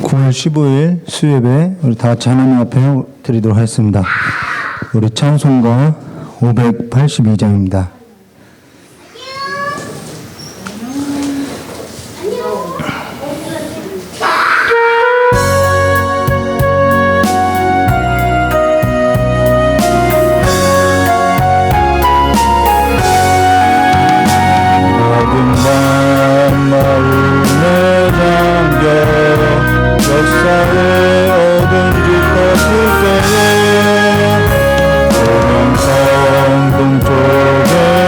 9월 15일 수요예배 우리 다 같이 하나님 앞에 드리도록 하겠습니다. 우리 찬송가 582장입니다. 역사에 어딘지 떴을 때에 소명성 동쪽에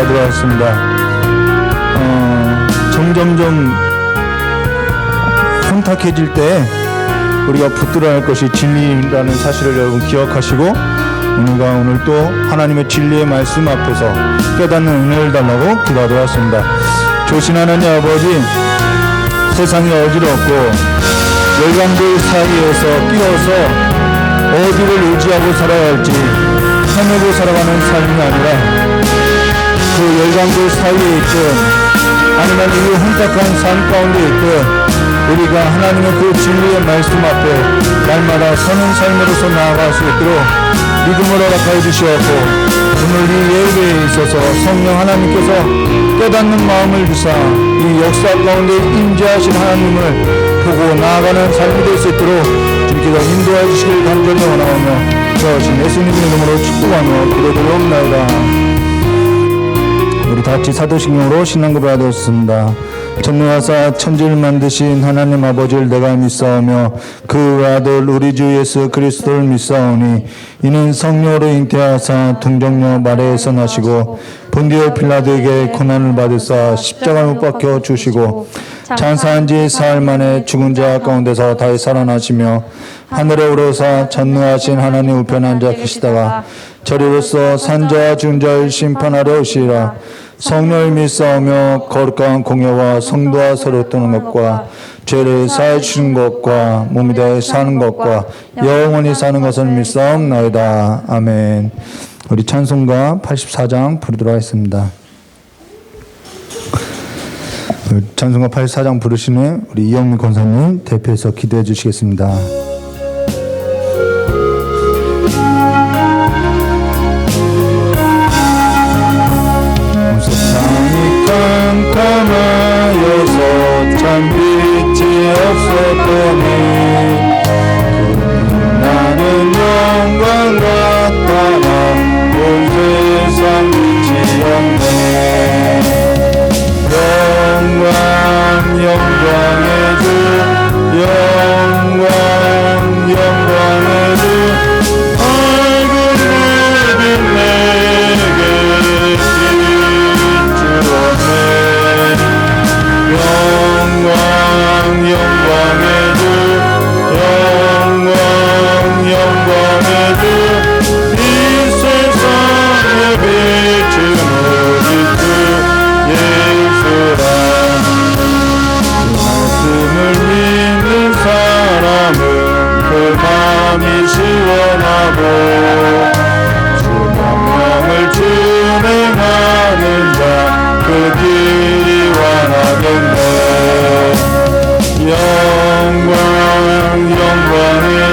기도하도록 하겠습니다. 점점점 혼탁해질 때 우리가 붙들어야 할 것이 진리라는 사실을 여러분 기억하시고 오늘 또 하나님의 진리의 말씀 앞에서 깨닫는 은혜를 달라고 기도하도록 하겠습니다. 조신 하나님 아버지, 세상이 어지럽고 열강들 사이에서 끼어서 어디를 의지하고 살아야 할지 헤매고 살아가는 삶이 아니라 그 열강들 사이에 있든 아니면 이 혼탁한 삶 가운데 있든 우리가 하나님의 그 진리의 말씀 앞에 날마다 서는 삶으로서 나아갈 수 있도록 믿음을 허락하여 주시옵고 오늘 이 예배에 있어서 성령 하나님께서 깨닫는 마음을 주사 이 역사 가운데 임재하신 하나님을 보고 나아가는 삶이 될 수 있도록 주님께서 인도해 주시길 간절히 원하오며 그러신 예수님의 이름으로 축복하며 기도드리옵나이다. 우리 다같이 사도신경으로 신앙고백을 하였습니다. 전능하사 천지를 만드신 하나님 아버지를 내가 믿사오며 그 아들 우리 주 예수 그리스도를 믿사오니 이는 성령으로 잉태하사 동정녀 마리아에서 나시고 본디오 빌라도에게 고난을 받으사 십자가에 못 박혀 주시고 장사한 지 사흘 만에 죽은 자 가운데서 다시 살아나시며 하늘에 오르사 전능하신 하나님 우편에 앉아 계시다가 저리로서 산자와 죽은 자를 심판하려 오시리라. 성령을 믿사오며 거룩한 공예와 성도와 서로 떠는 것과 죄를 사해 주신 것과 몸이 되어 사는 것과 영원히 사는 것을 믿사옵나이다. 아멘. 우리 찬송가 84장 부르도록 하겠습니다. 찬송가 84장 부르시는 우리 이영미 권사님 대표해서 기도해 주시겠습니다. 깜깜하여서 참 빛이 없었더니 나는 영광 같아나 온 세상 빛이 없네. 영광의 주 영광의 주 밝은 불빛 내게 비추었네. 영광의 주 이 세상에 비추는 우리 주 예수라. 말씀을 믿는 사람은 그 마음이 시원하고 주 명령을 준행하는 자 그 길이 완하겠네. 영광의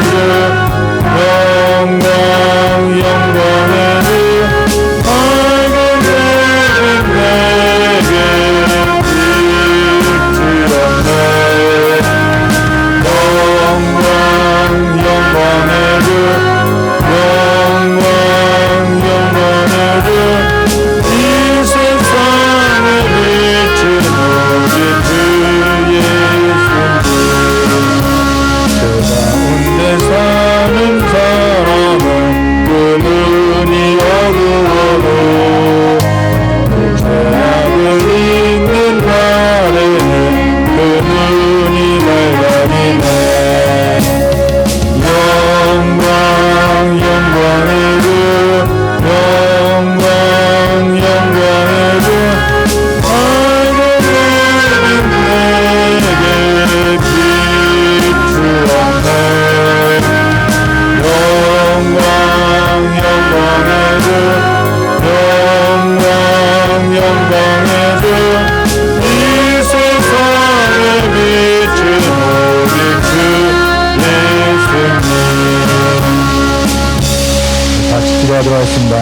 주 영광의 주 밝은 빛 내게 비추었네. 영광의 주 이 세상에 비추는 우리 주 예수님. 그 가운데 사는 사람은 그 눈이 어두워도 그 죄악을 잊는 날에는 그 눈이 밝아지네. 영광의 주 영광의 주 밝은 빛 내게 비추었네. 영광의 주 이 세상에 비추는 우리 주 예수님. 다시 기도하도록 하겠습니다.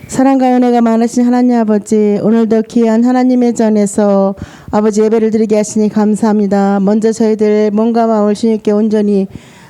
사랑과 은혜가 많으신 하나님 아버지, 오늘도 귀한 하나님의 전에서 아버지 예배를 드리게 하시니 감사합니다. 먼저 저희들 몸과 마음을 주님께 온전히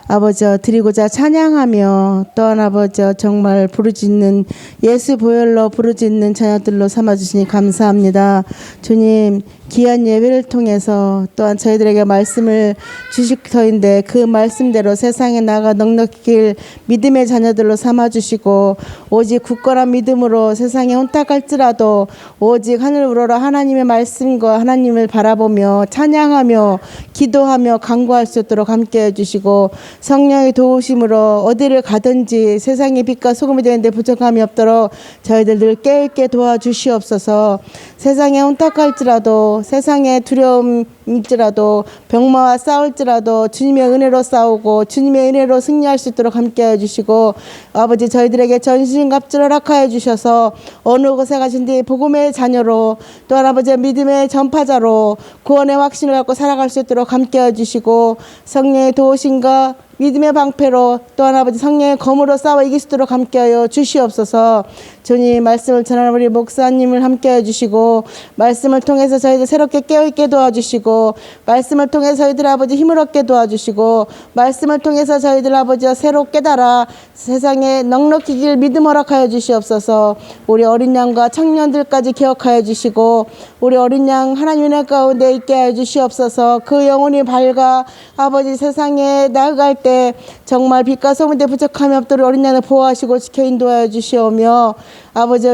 아버지 드리고자 찬양하며 또한 아버지 정말 부르짖는 예수 보혈로 부르짖는 자녀들로 삼아주시니 감사합니다. 주님, 귀한 예배를 통해서 또한 저희들에게 말씀을 주실 터인데 그 말씀대로 세상에 나가 넉넉히 믿음의 자녀들로 삼아주시고 오직 굳건한 믿음으로 세상에 혼탁할지라도 오직 하늘 우러러 하나님의 말씀과 하나님을 바라보며 찬양하며 기도하며 간구할 수 있도록 함께해 주시고 성령의 도우심으로 어디를 가든지 세상의 빛과 소금이 되는데 부족함이 없도록 저희들 늘 깨있게 도와주시옵소서. 세상에 혼탁할지라도 세상에 두려움일지라도 병마와 싸울지라도 주님의 은혜로 싸우고 주님의 은혜로 승리할 수 있도록 함께해 주시고 아버지 저희들에게 전신갑주를 허락하여 주셔서 어느 곳에 가신디 복음의 자녀로 또한 아버지의 믿음의 전파자로 구원의 확신을 갖고 살아갈 수 있도록 함께해 주시고 성령의 도우심과 믿음의 방패로 또한 아버지 성령의 검으로 싸워 이길 수 있도록 함께하여 주시옵소서. 주님 말씀을 전하는 우리 목사님을 함께해 주시고 말씀을 통해서 저희들 새롭게 깨어있게 도와주시고 말씀을 통해서 저희들 아버지 힘을 얻게 도와주시고 말씀을 통해서 저희들 아버지와 새로 깨달아 세상에 넉넉히 길 믿음 허락하여 주시옵소서. 우리 어린 양과 청년들까지 기억하여 주시고 우리 어린 양 하나님의 은혜 가운데 있게 하여 주시옵소서. 그 영혼이 밝아 아버지 세상에 나아갈 때 정말 빛과 소문에 부족함이 없도록 어린 양을 보호하시고 지켜 인도하여 주시오며 아버지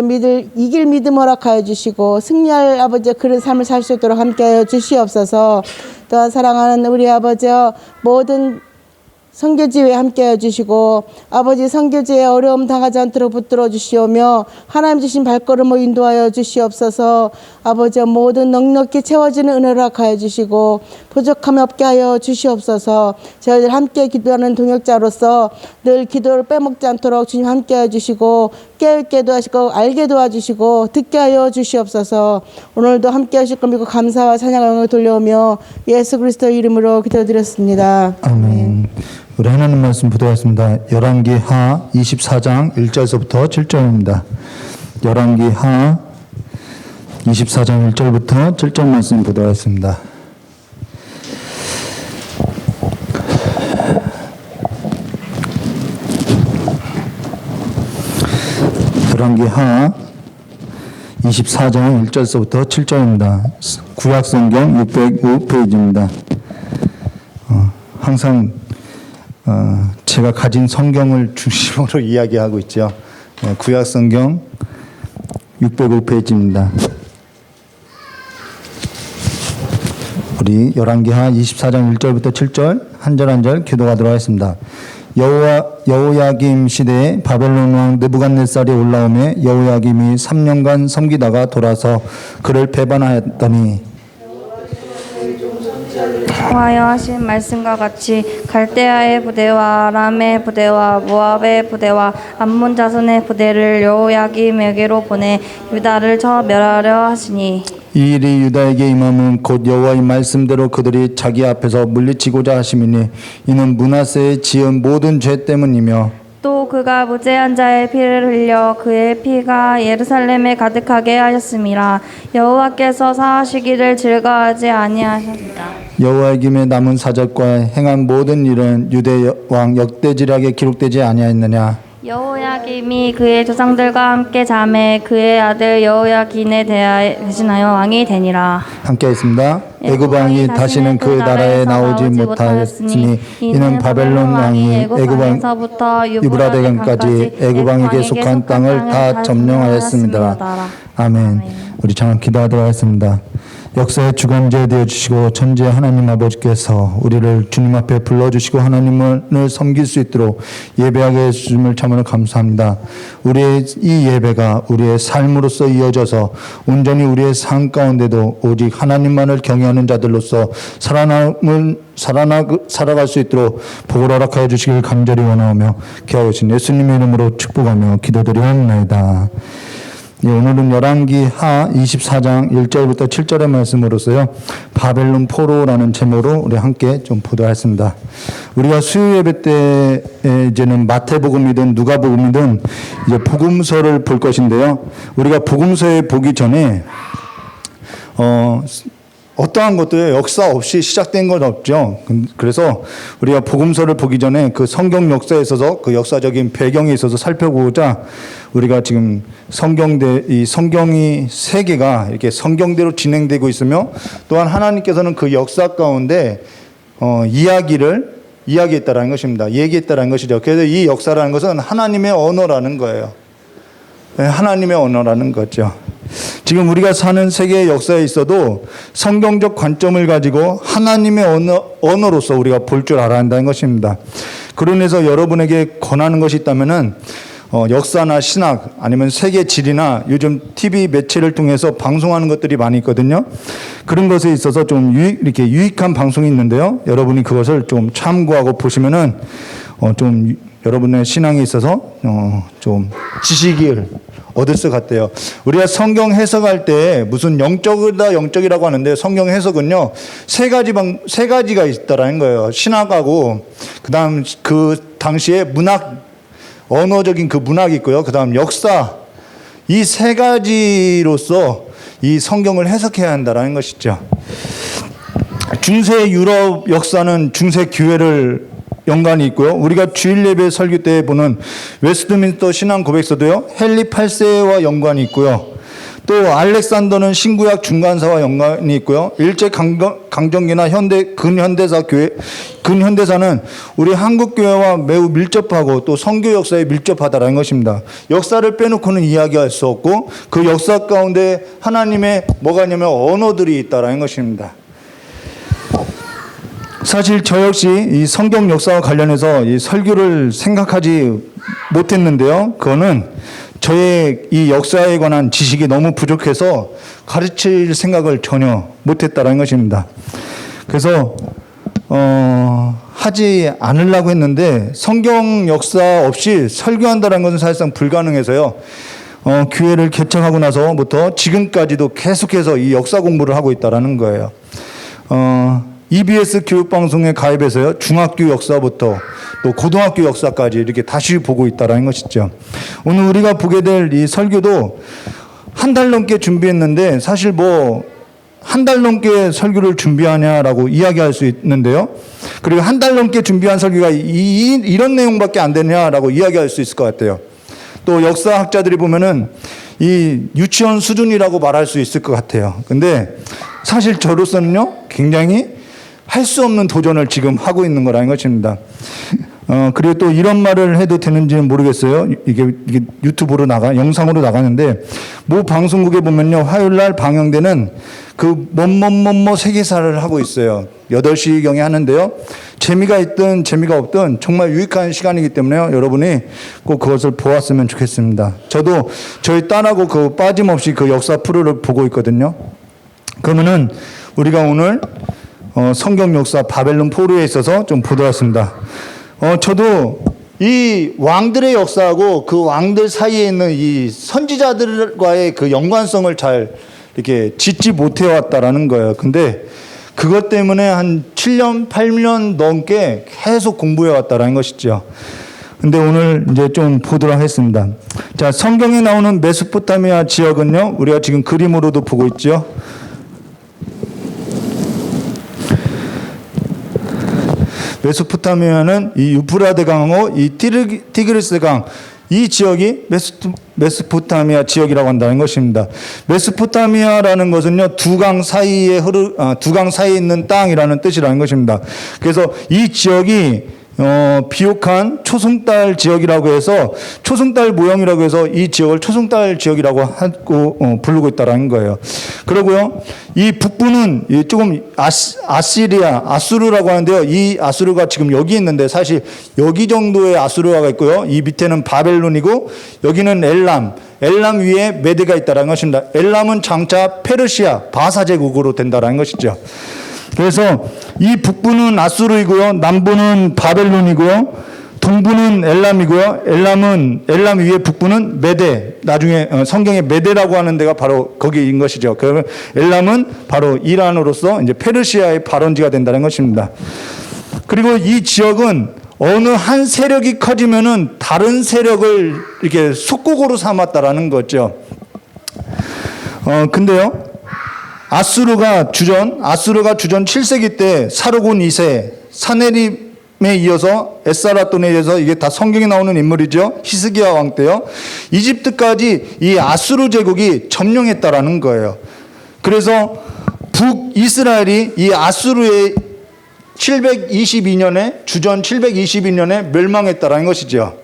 이길 믿음 허락하여 주시고 승리할 아버지 그런 삶을 살 수 있도록 함께하여 주시옵소서. 또한 사랑하는 우리 아버지여 모든 선교지에 함께해 주시고 아버지 선교지에 어려움 당하지 않도록 붙들어 주시오며 하나님 주신 발걸음을 인도하여 주시옵소서. 아버지 모든 넉넉히 채워지는 은혜를 허락하여 주시고 부족함이 없게 하여 주시옵소서. 저희들 함께 기도하는 동역자로서 늘 기도를 빼먹지 않도록 주님 함께해 주시고 깨닫게 도와주시고 알게 도와주시고 듣게 하여 주시옵소서. 오늘도 함께 하실 것 믿고 감사와 찬양과 영광을 돌려오며 예수 그리스도의 이름으로 기도드렸습니다. 아멘. 우리 하나님 말씀 보도하겠습니다. 열왕기 하 24장 1절서부터 7절입니다. 열왕기 하 24장 1절부터 7절 말씀 보도하겠습니다. 열왕기 하 24장 1절서부터 7절입니다. 구약성경 605페이지입니다. 항상 제가 가진 성경을 중심으로 이야기하고 있죠. 구약성경 605페이지입니다. 우리 열왕기하 24장 1절부터 7절 한 절 한 절 기도하도록 하겠습니다. 여호야김 시대에 바벨론 왕 느부갓네살이 올라오매 여호야김이 3년간 섬기다가 돌아서 그를 배반하였더니 하여 하신 말씀과 같이 갈대아의 부대와 아람의 부대와 모압의 부대와 암몬 자손의 부대를 여호야김에게로 보내 유다를 쳐 멸하려 하시니 이 일이 유다에게 임함은 곧 여호와의 말씀대로 그들이 자기 앞에서 물리치고자 하심이니 이는 므낫세의 지은 모든 죄 때문이며 또 그가 무죄한 자의 피를 흘려 그의 피가 예루살렘에 가득하게 하였음이라. 여호와께서 사하시기를 즐거워하지 아니하셨다. 여호야김의 남은 사적과 행한 모든 일은 유대 왕 역대지략에 기록되지 아니하였느냐. 여호야김이 그의 조상들과 함께 잠에 그의 아들 여호야긴에 대신하여 왕이 되니라. 함께 했습니다. 애굽 왕이 다시는 그 나라에 나오지 못하였으니 이는 바벨론 왕이 애굽 왕서부터 유브라데강까지 애굽 왕에게 속한 땅을 다 점령하였습니다. 아멘. 우리 잠깐 기도하도록 하겠습니다. 역사의 주관자 되어주시고 천지의 하나님 아버지께서 우리를 주님 앞에 불러주시고 하나님을 섬길 수 있도록 예배하게 해주심을 참으로 감사합니다. 우리의 이 예배가 우리의 삶으로서 이어져서 온전히 우리의 삶 가운데도 오직 하나님만을 경외하는 자들로서 살아갈 수 있도록 복을 허락하여 주시길 간절히 원하오며 기하오신 예수님의 이름으로 축복하며 기도드리옵나이다. 오늘은 열왕기 하 24장 1절부터 7절의 말씀으로서요. 바벨론 포로라는 제목으로 우리 함께 좀 보도하겠습니다. 우리가 수요 예배 때 이제는 마태복음이든 누가복음이든 이제 복음서를 볼 것인데요. 우리가 복음서에 보기 전에 어떠한 것도 역사 없이 시작된 건 없죠. 그래서 우리가 복음서를 보기 전에 그 성경 역사에 있어서 그 역사적인 배경에 있어서 살펴보고자 우리가 지금 이 성경이 세계가 이렇게 성경대로 진행되고 있으며 또한 하나님께서는 그 역사 가운데 이야기했다라는 것입니다. 얘기했다라는 것이죠. 그래서 이 역사라는 것은 하나님의 언어라는 거예요. 네, 하나님의 언어라는 거죠. 지금 우리가 사는 세계의 역사에 있어도 성경적 관점을 가지고 하나님의 언어로서 우리가 볼 줄 알아야 한다는 것입니다. 그러면서 여러분에게 권하는 것이 있다면은 역사나 신학 아니면 세계 지리나 요즘 TV 매체를 통해서 방송하는 것들이 많이 있거든요. 그런 것에 있어서 좀 이렇게 유익한 방송이 있는데요. 여러분이 그것을 좀 참고하고 보시면은 좀 여러분의 신앙에 있어서 좀 지식을 얻을 것 같아요. 우리가 성경 해석할 때 무슨 영적이라고 하는데 성경 해석은요 세 가지가 있다라는 거예요. 신학하고 그다음 그 당시에 언어적인 그 문학이 있고요. 그다음 역사, 이 세 가지로서 이 성경을 해석해야 한다라는 것이죠. 중세 유럽 역사는 중세 교회를 연관이 있고요. 우리가 주일 예배 설교 때 보는 웨스트민스터 신앙 고백서도요. 헨리 8세와 연관이 있고요. 또 알렉산더는 신구약 중간사와 연관이 있고요. 일제 강점기나 근현대사는 우리 한국 교회와 매우 밀접하고 또 선교 역사에 밀접하다라는 것입니다. 역사를 빼놓고는 이야기할 수 없고 그 역사 가운데 하나님의 뭐가 있냐면 언어들이 있다라는 것입니다. 사실 저 역시 이 성경 역사와 관련해서 이 설교를 생각하지 못했는데요. 그거는 저의 이 역사에 관한 지식이 너무 부족해서 가르칠 생각을 전혀 못했다는 것입니다. 그래서 하지 않으려고 했는데 성경 역사 없이 설교한다는 것은 사실상 불가능해서요. 교회를 개척하고 나서부터 지금까지도 계속해서 이 역사 공부를 하고 있다는 거예요. EBS 교육방송에 가입해서요. 중학교 역사부터 또 고등학교 역사까지 이렇게 다시 보고 있다는 것이죠. 오늘 우리가 보게 될 이 설교도 한 달 넘게 준비했는데 사실 한 달 넘게 설교를 준비하냐라고 이야기할 수 있는데요. 그리고 한 달 넘게 준비한 설교가 이런 내용밖에 안 되냐라고 이야기할 수 있을 것 같아요. 또 역사학자들이 보면은 이 유치원 수준이라고 말할 수 있을 것 같아요. 근데 사실 저로서는요, 굉장히 할 수 없는 도전을 지금 하고 있는 거라는 것입니다. 그리고 또 이런 말을 해도 되는지는 모르겠어요. 이게 유튜브로 영상으로 나가는데, 모 방송국에 보면요, 화요일 날 방영되는 그 세계사를 하고 있어요. 8시경에 하는데요. 재미가 있든 재미가 없든 정말 유익한 시간이기 때문에요. 여러분이 꼭 그것을 보았으면 좋겠습니다. 저도 저희 딸하고 그 빠짐없이 그 역사 프로를 보고 있거든요. 그러면은 우리가 오늘 성경 역사 바벨론 포로에 있어서 좀 보도록 하겠습니다. 저도 이 왕들의 역사하고 그 왕들 사이에 있는 이 선지자들과의 그 연관성을 잘 이렇게 짓지 못해 왔다라는 거예요. 근데 그것 때문에 한 7년, 8년 넘게 계속 공부해 왔다라는 것이죠. 근데 오늘 이제 좀 보도록 하겠습니다. 자, 성경에 나오는 메소포타미아 지역은요, 우리가 지금 그림으로도 보고 있죠. 메소포타미아는 이 유프라데 강하고 이 티그리스 강, 이 지역이 메소포타미아 지역이라고 한다는 것입니다. 메소포타미아라는 것은요, 두 강 사이에 있는 땅이라는 뜻이라는 것입니다. 그래서 이 지역이 비옥한 초승달 지역이라고 해서 초승달 모형이라고 해서 이 지역을 초승달 지역이라고 하고 부르고 있다라는 거예요. 그리고요, 이 북부는 조금 아수르라고 하는데요. 이 아수르가 지금 여기 있는데 사실 여기 정도의 아수르가 있고요. 이 밑에는 바벨론이고 여기는 엘람 위에 메드가 있다라는 것입니다. 엘람은 장차 페르시아 바사 제국으로 된다라는 것이죠. 그래서 이 북부는 아수르이고요, 남부는 바벨론이고요, 동부는 엘람이고요. 엘람 위에 북부는 메데, 나중에 성경에 메데라고 하는 데가 바로 거기인 것이죠. 그러면 엘람은 바로 이란으로서 이제 페르시아의 발원지가 된다는 것입니다. 그리고 이 지역은 어느 한 세력이 커지면은 다른 세력을 이렇게 속국으로 삼았다라는 거죠. 근데요, 아수르가 주전 7세기 때 사르곤 2세 사네립에 이어서 에스라돈에 의해서 이게 다 성경에 나오는 인물이죠. 히스기야 왕 때요. 이집트까지 이 아수르 제국이 점령했다라는 거예요. 그래서 북이스라엘이 이 아수르의 722년에 주전 722년에 멸망했다라는 것이죠.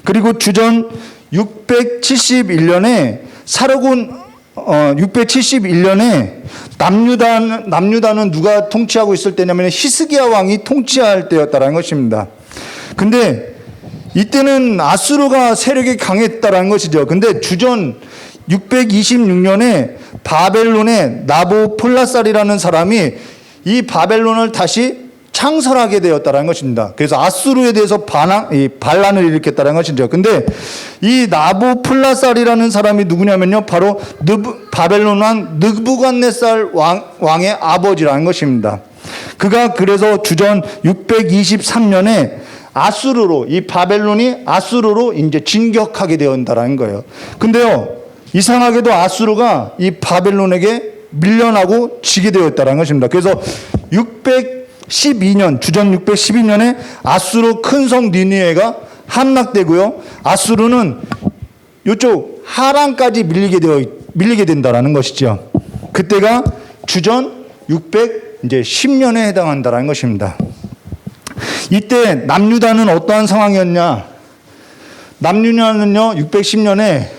그리고 주전 671년에 사르곤 671년에 남유다는 누가 통치하고 있을 때냐면 히스기야 왕이 통치할 때였다라는 것입니다. 근데 이때는 아수르가 세력이 강했다라는 것이죠. 근데 주전 626년에 바벨론의 나보폴라살이라는 사람이 이 바벨론을 다시 창설하게 되었다는 것입니다. 그래서 아수르에 대해서 반란을 일으켰다는 것이죠. 근데 이 나보폴라살이라는 사람이 누구냐면요, 바로 바벨론 왕 느부갓네살 왕의 아버지라는 것입니다. 그가 그래서 주전 623년에 아수르로, 이 바벨론이 아수르로 이제 진격하게 되었다는 거예요. 근데요, 이상하게도 아수르가 이 바벨론에게 밀려나고 지게 되었다는 것입니다. 그래서 612년, 주전 612년에 아수르 큰성 니느웨가 함락되고요. 아수르는 이쪽 하란까지 밀리게 된다라는 것이죠. 그때가 주전 610년에 해당한다라는 것입니다. 이때 남유다는 어떠한 상황이었냐? 남유다는요, 610년에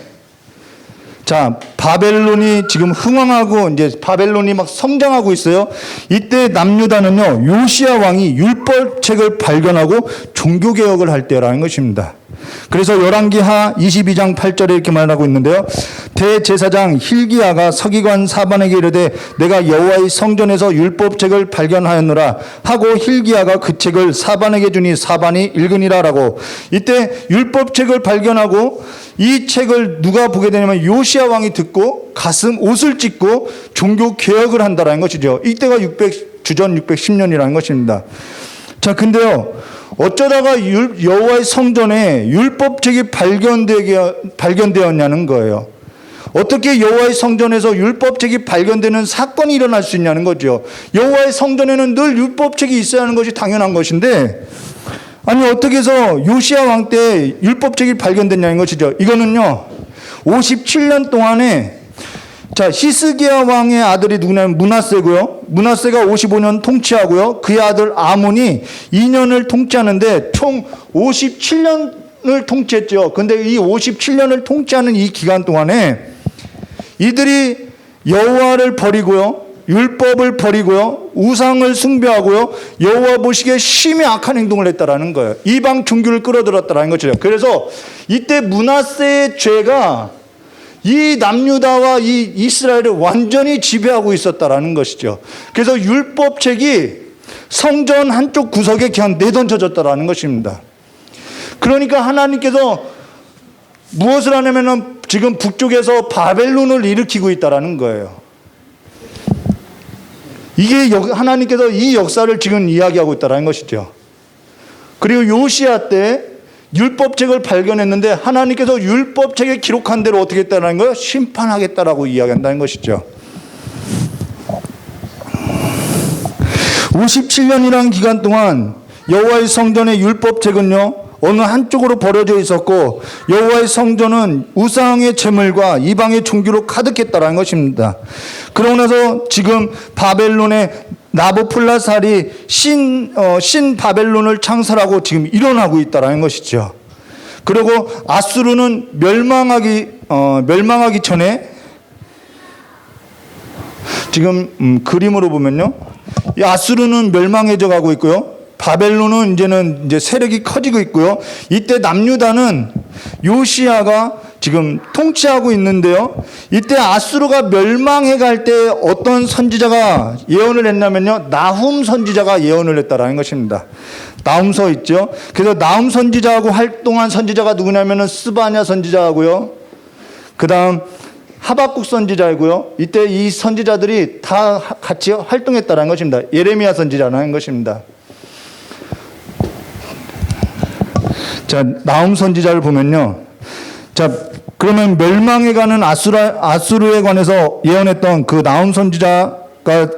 바벨론이 지금 흥왕하고 이제 바벨론이 막 성장하고 있어요. 이때 남유다는요, 요시야 왕이 율법책을 발견하고 종교 개혁을 할 때라는 것입니다. 그래서 열왕기하 22장 8절에 이렇게 말하고 있는데요. 대제사장 힐기야가 서기관 사반에게 이르되 내가 여호와의 성전에서 율법책을 발견하였노라 하고 힐기야가 그 책을 사반에게 주니 사반이 읽으니라라고. 이때 율법책을 발견하고 이 책을 누가 보게 되냐면 요시야 왕이 듣고 옷을 찢고 종교 개혁을 한다라는 것이죠. 이때가 주전 610년이라는 것입니다. 자, 근데요, 어쩌다가 여호와의 성전에 율법책이 발견되었냐는 거예요. 어떻게 여호와의 성전에서 율법책이 발견되는 사건이 일어날 수 있냐는 거죠. 여호와의 성전에는 늘 율법책이 있어야 하는 것이 당연한 것인데, 아니 어떻게 해서 요시야 왕 때 율법책이 발견됐냐는 것이죠. 이거는요, 57년 동안에 히스기야 왕의 아들이 누구냐면 므낫세고요. 므낫세가 55년 통치하고요. 그의 아들 아몬이 2년을 통치하는데 총 57년을 통치했죠. 근데 이 57년을 통치하는 이 기간 동안에 이들이 여호와를 버리고요, 율법을 버리고요, 우상을 숭배하고요, 여호와 보시기에 심히 악한 행동을 했다라는 거예요. 이방 종교를 끌어들였다라는 거죠. 그래서 이때 므낫세의 죄가 이 남유다와 이 이스라엘을 완전히 지배하고 있었다라는 것이죠. 그래서 율법책이 성전 한쪽 구석에 그냥 내던져졌다라는 것입니다. 그러니까 하나님께서 무엇을 하냐면은 지금 북쪽에서 바벨론을 일으키고 있다라는 거예요. 이게 하나님께서 이 역사를 지금 이야기하고 있다라는 것이죠. 그리고 요시야 때 율법책을 발견했는데 하나님께서 율법책에 기록한 대로 어떻게 했다는 거예요? 심판하겠다라고 이야기한다는 것이죠. 57년이라는 기간 동안 여호와의 성전의 율법책은요, 어느 한쪽으로 버려져 있었고 여호와의 성전은 우상의 제물과 이방의 종교로 가득했다는 것입니다. 그러고 나서 지금 바벨론의 나보폴라살이 신 바벨론을 창설하고 지금 일어나고 있다는 것이죠. 그리고 아수르는 멸망하기 전에 지금 그림으로 보면요, 이 아수르는 멸망해져 가고 있고요. 바벨론은 이제 세력이 커지고 있고요. 이때 남유다는 요시야가 지금 통치하고 있는데요. 이때 아수르가 멸망해 갈 때 어떤 선지자가 예언을 했냐면요, 나훔 선지자가 예언을 했다라는 것입니다. 나훔서 있죠. 그래서 나훔 선지자하고 활동한 선지자가 누구냐면은 스바냐 선지자하고요, 그 다음 하박국 선지자이고요. 이때 이 선지자들이 다 같이 활동했다라는 것입니다. 예레미야 선지자라는 것입니다. 나훔 선지자를 보면요, 그러면 멸망해가는 아수르에 관해서 예언했던 그 나훔 선지자가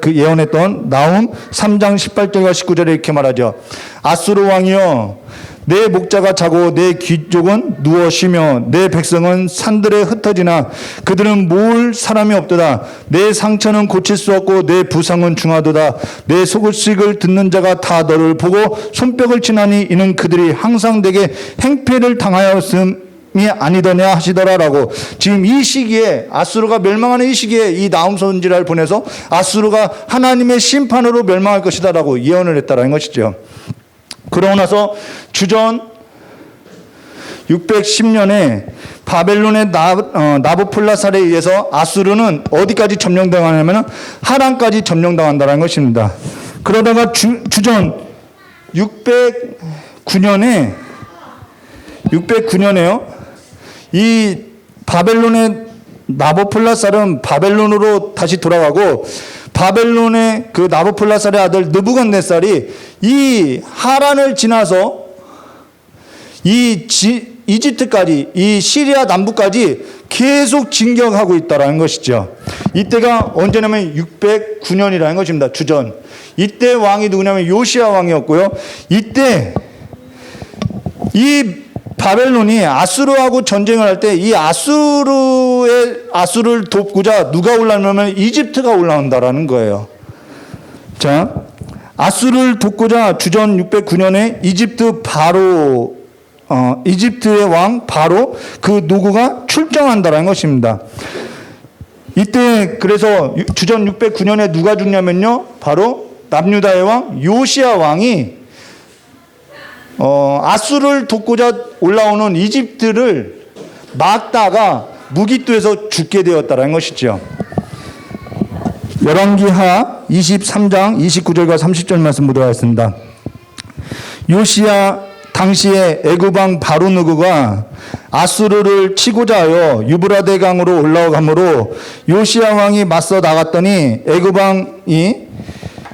그 예언했던 나훔 3장 18절과 19절에 이렇게 말하죠. 아수르 왕이여, 내 목자가 자고 내 귀족은 누워 쉬며 내 백성은 산들에 흩어지나 그들은 모을 사람이 없도다. 내 상처는 고칠 수 없고 내 부상은 중하도다. 내 소식을 듣는 자가 다 너를 보고 손뼉을 치나니 이는 그들이 항상 내게 행패를 당하였음이 아니더냐 하시더라라고. 지금 이 시기에 아수르가 멸망하는 이 시기에 이 나훔 선지자를 보내서 아수르가 하나님의 심판으로 멸망할 것이다라고 예언을 했다라는 것이죠. 그러고 나서 주전 610년에 바벨론의 나부플라살에 의해서 아수르는 어디까지 점령당하냐면 하란까지 점령당한다는 것입니다. 그러다가 주전 609년에요. 이 바벨론의 나부플라살은 바벨론으로 다시 돌아가고 바벨론의 그 나부플라살의 아들 느부갓네살이 이 하란을 지나서 이 이집트까지, 이 시리아 남부까지 계속 진격하고 있다라는 것이죠. 이때가 언제냐면 609년이라는 것입니다. 주전. 이때 왕이 누구냐면 요시야 왕이었고요. 이때 이 바벨론이 아수르하고 전쟁을 할 때 이 아수르를 돕고자 누가 올라오냐면 이집트가 올라온다라는 거예요. 자, 아수르를 돕고자 주전 609년에 이집트의 왕 바로 그 누구가 출정한다라는 것입니다. 이때 그래서 주전 609년에 누가 죽냐면요, 바로 남유다의 왕 요시야 왕이 아수르를 돕고자 올라오는 이집트를 막다가 무기토에서 죽게 되었다는 것이죠. 열왕기하 23장 29절과 30절 말씀 보도록 하겠습니다. 요시야 당시에 애굽왕 바로느고가 아수르를 치고자 하여 유브라데 강으로 올라오므로 요시야 왕이 맞서 나갔더니 애굽왕이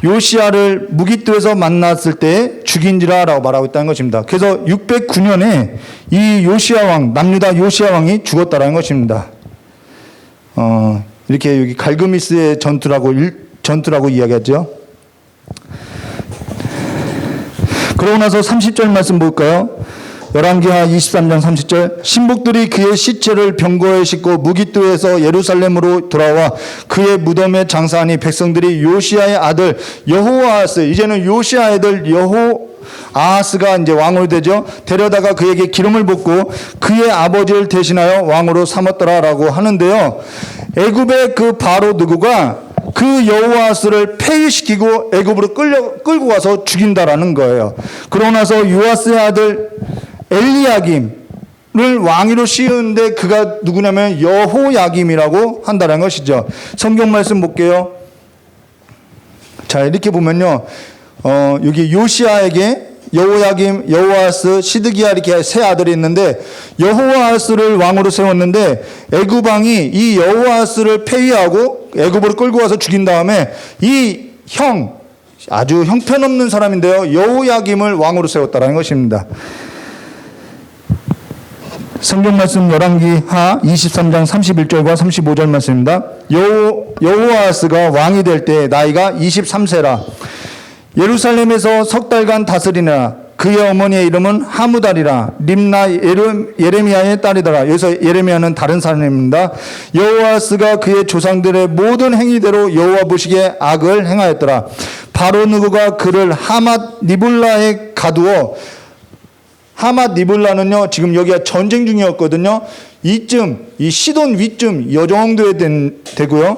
요시야를 무기토에서 만났을 때 죽인지라라고 말하고 있다는 것입니다. 그래서 609년에 이 요시야 왕, 남유다 요시야 왕이 죽었다는 것입니다. 이렇게 여기 갈그미스의 전투라고 이야기하죠. 그러고 나서 30절 말씀 볼까요? 열왕기하 23장 30절. 신복들이 그의 시체를 병거에 싣고 무기토에서 예루살렘으로 돌아와 그의 무덤에 장사하니 백성들이 요시야의 아들 여호아하스, 이제는 요시야의 아들 여호아하스가 이제 왕으로 되죠. 데려다가 그에게 기름을 붓고 그의 아버지를 대신하여 왕으로 삼았더라라고 하는데요. 애굽의 그 바로 느고가 그 여호아스를 폐위시키고 애굽으로 끌고 가서 죽인다라는 거예요. 그러고 나서 요아스의 아들 엘리야김을 왕위로 씌우는데 그가 누구냐면 여호야김이라고 한다는 것이죠. 성경 말씀 볼게요. 자, 이렇게 보면요, 여기 요시야에게 여호야김, 여호아스, 시드기야 이렇게 세 아들이 있는데 여호아스를 왕으로 세웠는데 애굽 왕이 이 여호아스를 폐위하고 애굽으로 끌고 와서 죽인 다음에 이 아주 형편없는 사람인데요, 여호야김을 왕으로 세웠다라는 것입니다. 성경 말씀 열왕기하 23장 31절과 35절 말씀입니다. 여호아스가 왕이 될 때 나이가 23세라. 예루살렘에서 석 달간 다스리나 그의 어머니의 이름은 하무달이라. 림나 예레미야의 딸이더라. 여기서 예레미야는 다른 사람입니다. 여호아스가 그의 조상들의 모든 행위대로 여호와 보시기에 악을 행하였더라. 바로 느고가 그를 하맛 니블라에 가두어, 하맛 니블라는요, 지금 여기가 전쟁 중이었거든요. 이 시돈 위쯤 요 정도에 되고요.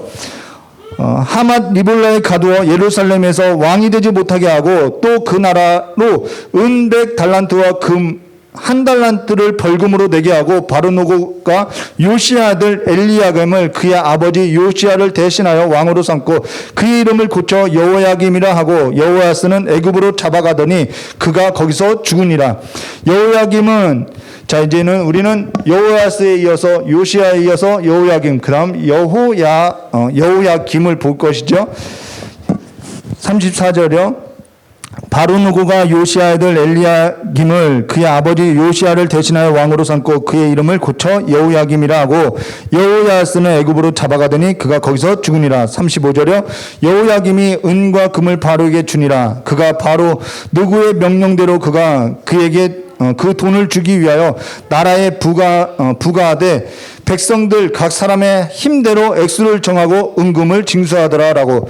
하맛 니블라에 가두어 예루살렘에서 왕이 되지 못하게 하고 또 그 나라로 은 100달란트와 금 1달란트를 벌금으로 내게 하고 바로느고가 요시야 아들 엘리야김을 그의 아버지 요시야를 대신하여 왕으로 삼고 그의 이름을 고쳐 여호야김이라 하고 여호아스는 애굽으로 잡아가더니 그가 거기서 죽으니라. 여호야김은, 자, 이제는 우리는 여호아스에 이어서 요시야에 이어서 여호야김, 그다음 여호야김을 볼 것이죠. 34절이요. 바로 누구가 요시야 아들 엘리야김을 그의 아버지 요시야를 대신하여 왕으로 삼고 그의 이름을 고쳐 여호야김이라 하고 여호야스는 애굽으로 잡아가더니 그가 거기서 죽으니라. 35절이요. 여호야김이 은과 금을 바로에게 주니라. 그가 바로 누구의 명령대로 그가 그에게 그 돈을 주기 위하여 나라에 부과하되 백성들 각 사람의 힘대로 액수를 정하고 은금을 징수하더라라고.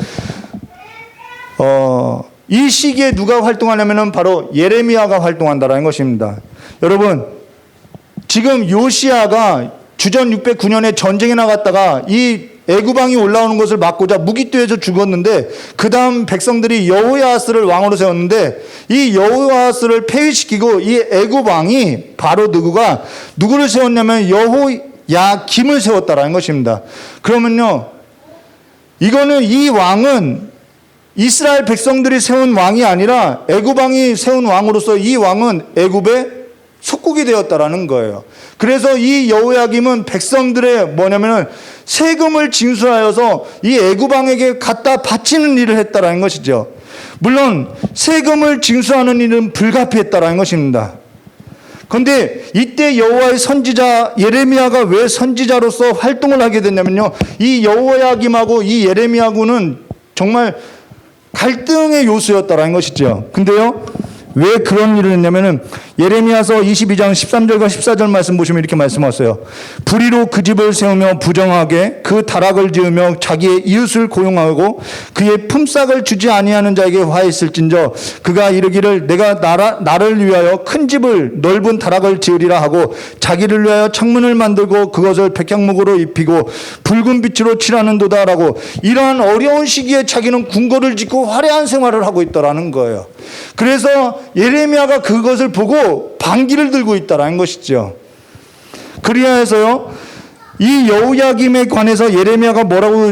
이 시기에 누가 활동하냐면은 바로 예레미야가 활동한다라는 것입니다. 여러분, 지금 요시야가 주전 609년에 전쟁에 나갔다가 이 애굽왕이 올라오는 것을 막고자 무기토에서 죽었는데 그 다음 백성들이 여호야스를 왕으로 세웠는데 이 여호야스를 폐위시키고 이 애굽왕이 바로 누구를 세웠냐면 여호야김을 세웠다라는 것입니다. 그러면요, 이거는 이 왕은 이스라엘 백성들이 세운 왕이 아니라 애굽왕이 세운 왕으로서 이 왕은 애굽의 속국이 되었다라는 거예요. 그래서 이 여호야김은 백성들의 뭐냐면은 세금을 징수하여서 이 애굽왕에게 갖다 바치는 일을 했다라는 것이죠. 물론 세금을 징수하는 일은 불가피했다라는 것입니다. 그런데 이때 여호와의 선지자 예레미야가 왜 선지자로서 활동을 하게 됐냐면요, 이 여호야김하고 이 예레미야군은 정말 갈등의 요소였다라는 것이죠. 근데요, 왜 그런 일을 했냐면은 예레미야서 22장 13절과 14절 말씀 보시면 이렇게 말씀하세요. 불의로 그 집을 세우며 부정하게 그 다락을 지으며 자기의 이웃을 고용하고 그의 품삯을 주지 아니하는 자에게 화했을진저 그가 이르기를 내가 나를 위하여 큰 집을 넓은 다락을 지으리라 하고 자기를 위하여 창문을 만들고 그것을 백향목으로 입히고 붉은 빛으로 칠하는도다라고. 이러한 어려운 시기에 자기는 궁궐을 짓고 화려한 생활을 하고 있다라는 거예요. 그래서 예레미야가 그것을 보고 반기를 들고 있다라는 것이죠. 그리하여서요, 이 여호야김에 관해서 예레미야가 뭐라고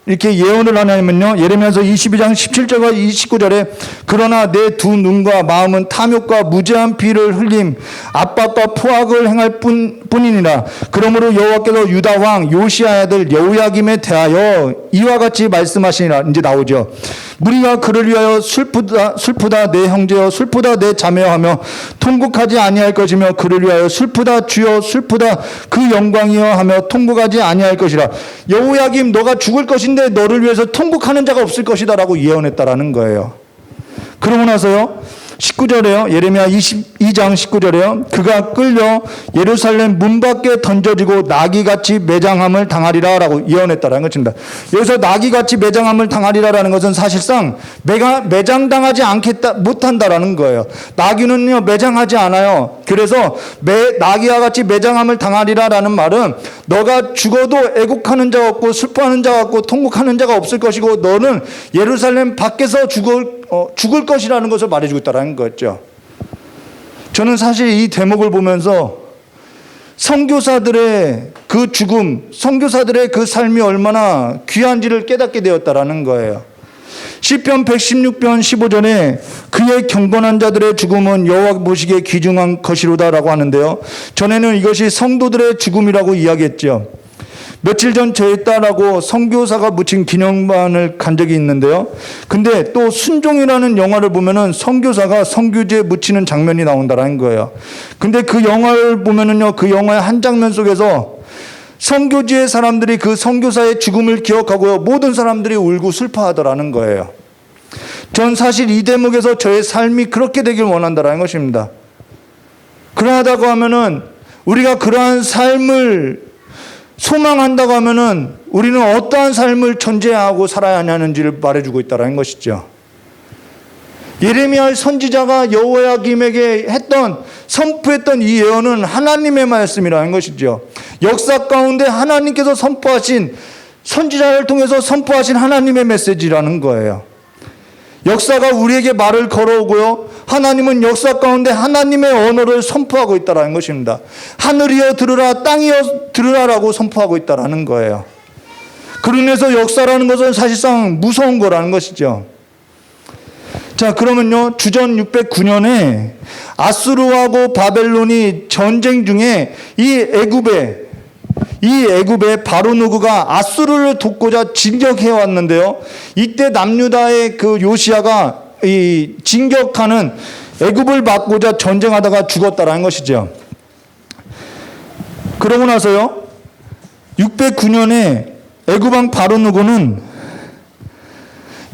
이렇게 예언을 하냐면요, 예레미야서 22장 17절과 29절에 그러나 내 두 눈과 마음은 탐욕과 무죄한 피를 흘림 압박과 포악을 행할 뿐이니라. 그러므로 여호와께서 유다 왕 요시야 아들 여호야김에 대하여 이와 같이 말씀하시니라. 이제 나오죠. 무리가 그를 위하여 슬프다 내 형제여 슬프다 내 자매여 하며 통곡하지 아니할 것이며 그를 위하여 슬프다 주여 슬프다 그 영광이여 하며 통곡하지 아니할 것이라. 여호야김 너가 죽을 것인데 너를 위해서 통곡하는 자가 없을 것이다 라고 예언했다라는 거예요. 그러고 나서요, 19절에요. 예레미야 22장 19절에요. 그가 끌려 예루살렘 문 밖에 던져지고 나귀같이 매장함을 당하리라 라고 예언했다라는 것입니다. 여기서 나귀같이 매장함을 당하리라라는 것은 사실상 매장당하지 못한다라는 거예요. 나귀는요, 매장하지 않아요. 그래서 나귀와 같이 매장함을 당하리라라는 말은 너가 죽어도 애곡하는 자가 없고 슬퍼하는 자가 없고 통곡하는 자가 없을 것이고 너는 예루살렘 밖에서 죽을 것이라는 것을 말해주고 있다는 거죠. 저는 사실 이 대목을 보면서 선교사들의 그 죽음, 선교사들의 그 삶이 얼마나 귀한지를 깨닫게 되었다라는 거예요. 시편 116편 15절에 그의 경건한 자들의 죽음은 여호와 보시기에 귀중한 것이로다라고 하는데요, 전에는 이것이 성도들의 죽음이라고 이야기했죠. 며칠 전 저희 딸하고 선교사가 묻힌 기념관을 간 적이 있는데요, 근데 또 순종이라는 영화를 보면은 선교사가 선교지에 묻히는 장면이 나온다라는 거예요. 근데 그 영화를 보면은요, 그 영화의 한 장면 속에서 선교지의 사람들이 그 선교사의 죽음을 기억하고요, 모든 사람들이 울고 슬퍼하더라는 거예요. 전 사실 이 대목에서 저의 삶이 그렇게 되길 원한다라는 것입니다. 그러하다고 하면은 우리가 그러한 삶을 소망한다고 하면은 우리는 어떠한 삶을 전제하고 살아야 하냐는지를 말해주고 있다는 것이죠. 예레미야 선지자가 여호야김에게 선포했던 이 예언은 하나님의 말씀이라는 것이죠. 역사 가운데 하나님께서 선포하신, 선지자를 통해서 선포하신 하나님의 메시지라는 거예요. 역사가 우리에게 말을 걸어오고요, 하나님은 역사 가운데 하나님의 언어를 선포하고 있다는 것입니다. 하늘이여 들으라, 땅이여 들으라라고 선포하고 있다는 거예요. 그러면서 역사라는 것은 사실상 무서운 거라는 것이죠. 자, 그러면요, 주전 609년에 아수르하고 바벨론이 전쟁 중에 이 애굽의 바로 누구가 아수르를 돕고자 진격해 왔는데요, 이때 남유다의 그 요시야가 진격하는 애굽을 막고자 전쟁하다가 죽었다라는 것이죠. 그러고 나서요, 609년에 애굽 왕 바로 누고는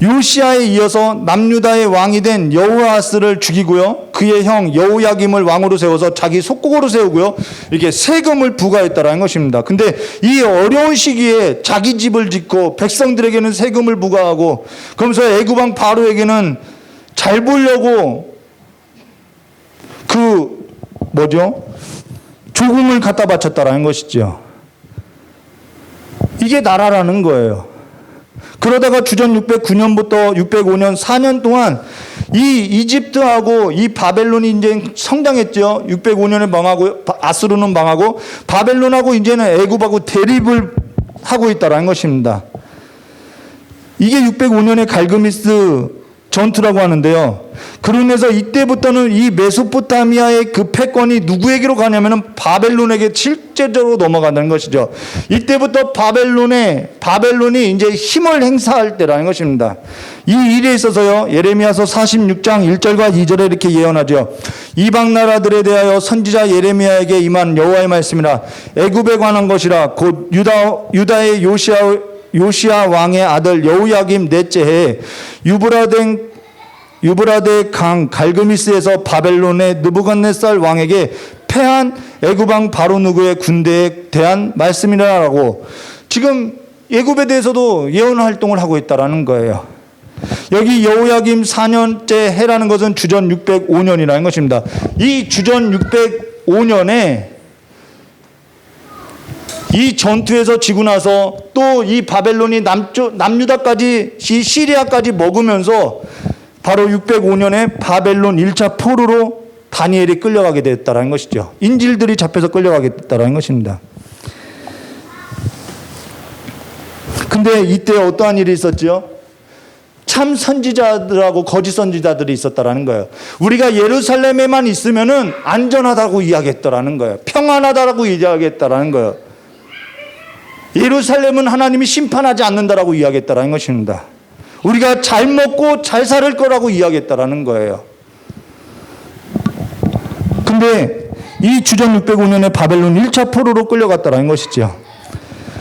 요시아에 이어서 남유다의 왕이 된 여호아스를 죽이고요, 그의 형 여호야김을 왕으로 세워서 자기 속국으로 세우고요, 이렇게 세금을 부과했다라는 것입니다. 근데 이 어려운 시기에 자기 집을 짓고 백성들에게는 세금을 부과하고, 그러면서 애굽 왕 바로에게는 잘 보려고 조금을 갖다 바쳤다라는 것이죠. 이게 나라라는 거예요. 그러다가 주전 609년부터 605년 4년 동안 이 이집트하고 이 바벨론이 이제 성장했죠. 605년에 망하고, 아수르는 망하고, 바벨론하고 이제는 애굽하고 대립을 하고 있다라는 것입니다. 이게 605년의 갈그미스 전투라고 하는데요. 그러면서 이때부터는 이 메소포타미아의 그 패권이 누구에게로 가냐면은 바벨론에게 실제적으로 넘어간다는 것이죠. 이때부터 바벨론이 이제 힘을 행사할 때라는 것입니다. 이 일에 있어서요, 예레미야서 46장 1절과 2절에 이렇게 예언하죠. 이방 나라들에 대하여 선지자 예레미야에게 임한 여호와의 말씀이라. 애굽에 관한 것이라. 곧 유다의 요시야 왕의 아들 여호야김 넷째 해에 유브라데 강 갈그미스에서 바벨론의 느부갓네살 왕에게 패한 애굽 왕 바로 누구의 군대에 대한 말씀이라고, 지금 애굽에 대해서도 예언 활동을 하고 있다라는 거예요. 여기 여호야김 4년째 해라는 것은 주전 605년이라는 것입니다. 이 주전 605년에 이 전투에서 지고 나서 또 이 바벨론이 남유다까지, 이 시리아까지 먹으면서 바로 605년에 바벨론 1차 포로로 다니엘이 끌려가게 됐다는 것이죠. 인질들이 잡혀서 끌려가게 됐다는 것입니다. 근데 이때 어떠한 일이 있었죠? 참 선지자들하고 거짓 선지자들이 있었다라는 거예요. 우리가 예루살렘에만 있으면은 안전하다고 이야기했다라는 거예요. 평안하다라고 이야기했다라는 거예요. 예루살렘은 하나님이 심판하지 않는다라고 이야기했다라는 것입니다. 우리가 잘 먹고 잘 살 거라고 이야기했다라는 거예요. 근데 이 주전 605년에 바벨론 1차 포로로 끌려갔다라는 것이죠.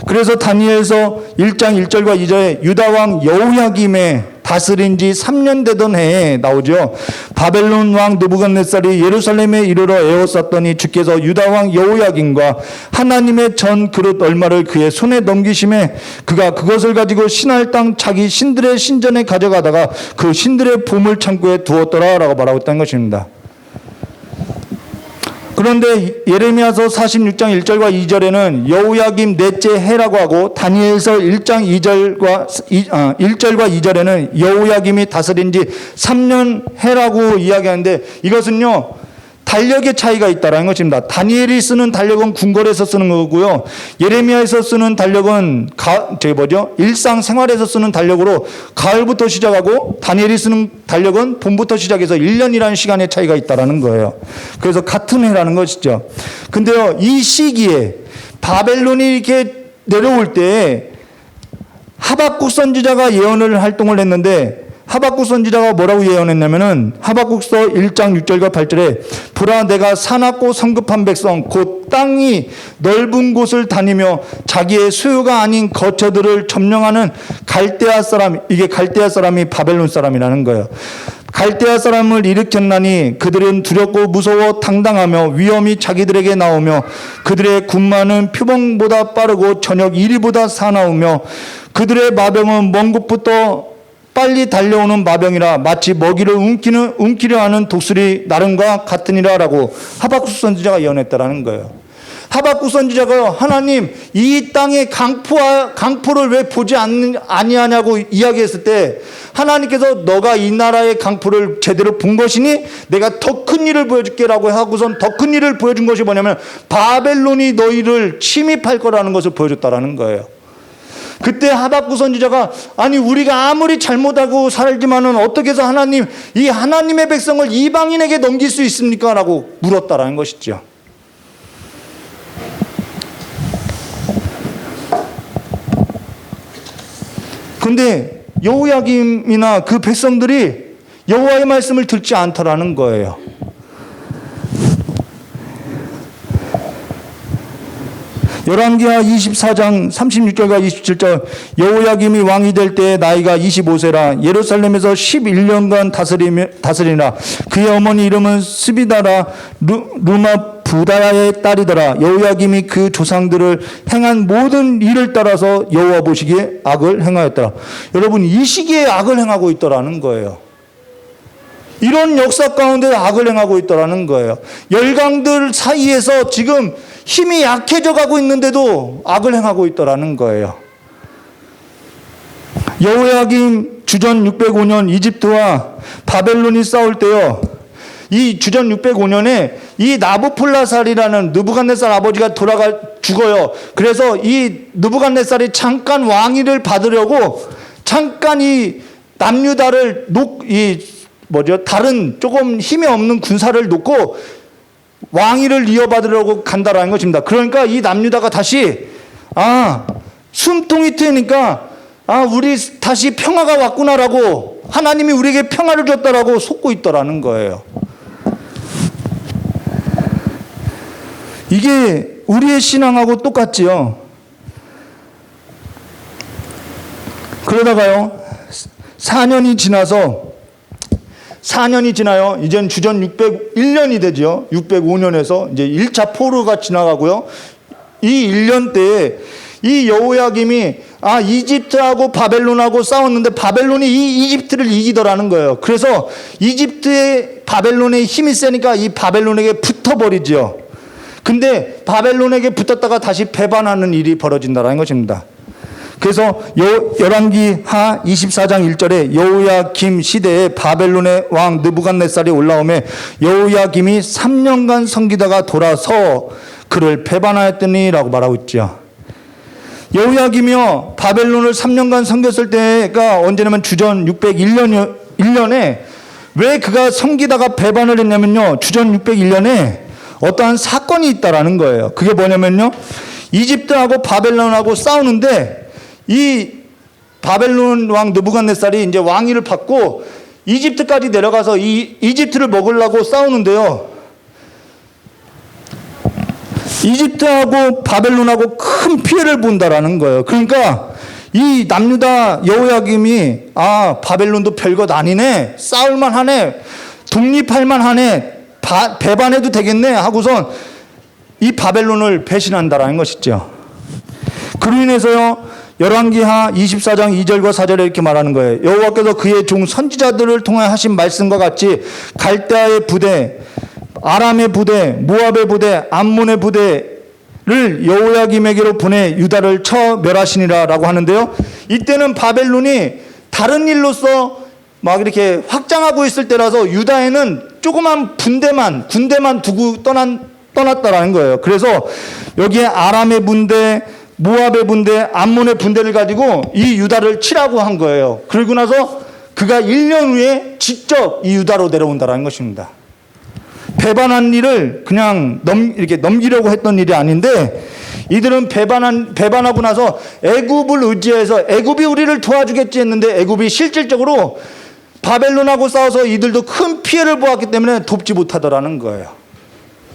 그래서 다니엘서 1장 1절과 2절에 유다왕 여호야김의 다스린 지 3년 되던 해에 나오죠. 바벨론 왕 느부갓네살이 예루살렘에 이르러 에워쌌더니 주께서 유다왕 여호야김과 하나님의 전 그릇 얼마를 그의 손에 넘기심에 그가 그것을 가지고 신할 땅 자기 신들의 신전에 가져가다가 그 신들의 보물 창고에 두었더라 라고 말하고 있다는 것입니다. 그런데 예레미야서 46장 1절과 2절에는 여호야김 넷째 해라고 하고, 다니엘서 1장 1절과 2절에는 여호야김이 다스린 지 3년 해라고 이야기하는데, 이것은요 달력의 차이가 있다는 것입니다. 다니엘이 쓰는 달력은 궁궐에서 쓰는 거고요, 예레미야에서 쓰는 달력은 일상생활에서 쓰는 달력으로 가을부터 시작하고, 다니엘이 쓰는 달력은 봄부터 시작해서 1년이라는 시간의 차이가 있다는 거예요. 그래서 같은 해라는 것이죠. 근데요, 이 시기에 바벨론이 이렇게 내려올 때 하박국 선지자가 예언을 활동을 했는데, 하박국 선지자가 뭐라고 예언했냐면은 하박국서 1장 6절과 8절에 보라 내가 사납고 성급한 백성 곧 땅이 넓은 곳을 다니며 자기의 소유가 아닌 거처들을 점령하는 갈대아 사람, 이게 갈대아 사람이 바벨론 사람이라는 거예요. 갈대아 사람을 일으켰나니 그들은 두렵고 무서워 당당하며 위험이 자기들에게 나오며 그들의 군마는 표범보다 빠르고 저녁 이리보다 사나우며 그들의 마병은 먼 곳부터 빨리 달려오는 마병이라 마치 먹이를 움키려 하는 독수리 나름과 같으니라 라고 하박국 선지자가 예언했다라는 거예요. 하박국 선지자가 하나님 이 땅의 강포를 왜 보지 아니하냐고 이야기했을 때, 하나님께서 너가 이 나라의 강포를 제대로 본 것이니 내가 더 큰 일을 보여줄게라고 하고선 더 큰 일을 보여준 것이 뭐냐면 바벨론이 너희를 침입할 거라는 것을 보여줬다라는 거예요. 그때 하박국 선지자가 아니 우리가 아무리 잘못하고 살지만은 어떻게 해서 하나님 이 하나님의 백성을 이방인에게 넘길 수 있습니까? 라고 물었다라는 것이죠. 그런데 여호야김이나 그 백성들이 여호와의 말씀을 듣지 않더라는 거예요. 열왕기하 24장 36절과 27절 여호야김이 왕이 될 때에 나이가 25세라 예루살렘에서 11년간 다스리나 그의 어머니 이름은 스비다라 루마 부다야의 딸이더라. 여호야김이 그 조상들을 행한 모든 일을 따라서 여호와 보시기에 악을 행하였더라. 여러분, 이 시기에 악을 행하고 있더라는 거예요. 이런 역사 가운데 악을 행하고 있더라는 거예요. 열강들 사이에서 지금 힘이 약해져 가고 있는데도 악을 행하고 있더라는 거예요. 여호야김 주전 605년 이집트와 바벨론이 싸울 때요, 이 주전 605년에 이 나부폴라살이라는 느부갓네살 아버지가 죽어요. 그래서 이 느부갓네살이 잠깐 왕위를 받으려고 잠깐 이 남유다를 다른 조금 힘이 없는 군사를 놓고 왕위를 이어받으려고 간다라는 것입니다. 그러니까 이 남유다가 다시 숨통이 트이니까 우리 다시 평화가 왔구나라고, 하나님이 우리에게 평화를 줬다라고 속고 있더라는 거예요. 이게 우리의 신앙하고 똑같지요. 그러다가요 4년이 지나요. 이젠 주전 601년이 되죠. 605년에서 이제 1차 포로가 지나가고요. 이 1년 때에 이 여호야김이 이집트하고 바벨론하고 싸웠는데 바벨론이 이 이집트를 이기더라는 거예요. 그래서 이집트의 바벨론의 힘이 세니까 이 바벨론에게 붙어버리죠. 근데 바벨론에게 붙었다가 다시 배반하는 일이 벌어진다는 것입니다. 그래서 열왕기하 24장 1절에 여호야김 시대에 바벨론의 왕 느부갓네살이 올라오매 여호야김이 3년간 섬기다가 돌아서 그를 배반하였더니라고 말하고 있죠. 여호야김이요 바벨론을 3년간 섬겼을 때가 언제냐면 주전 601년에 왜 그가 섬기다가 배반을 했냐면요, 주전 601년에 어떠한 사건이 있다라는 거예요. 그게 뭐냐면요, 이집트하고 바벨론하고 싸우는데 이 바벨론 왕 느부갓네살이 이제 왕위를 받고 이집트까지 내려가서 이 이집트를 먹으려고 싸우는데요, 이집트하고 바벨론하고 큰 피해를 본다라는 거예요. 그러니까 이 남유다 여호야김이 바벨론도 별것 아니네, 싸울만 하네, 독립할만 하네, 배반해도 되겠네 하고선 이 바벨론을 배신한다라는 것이죠. 그로 인해서요 열왕기하 24장 2절과 4절에 이렇게 말하는 거예요. 여호와께서 그의 종 선지자들을 통해 하신 말씀과 같이 갈대아의 부대, 아람의 부대, 모압의 부대, 암몬의 부대를 여호야김에게로 보내 유다를 쳐 멸하시니라 라고 하는데요, 이때는 바벨론이 다른 일로서 막 이렇게 확장하고 있을 때라서 유다에는 조그만 군대만 두고 떠났다라는 거예요. 그래서 여기에 아람의 군대, 모압의 군대, 암몬의 군대를 가지고 이 유다를 치라고 한 거예요. 그러고 나서 그가 1년 후에 직접 이 유다로 내려온다라는 것입니다. 배반한 일을 그냥 이렇게 넘기려고 했던 일이 아닌데, 이들은 배반하고 나서 애굽을 의지해서 애굽이 우리를 도와주겠지 했는데 애굽이 실질적으로 바벨론하고 싸워서 이들도 큰 피해를 보았기 때문에 돕지 못하더라는 거예요.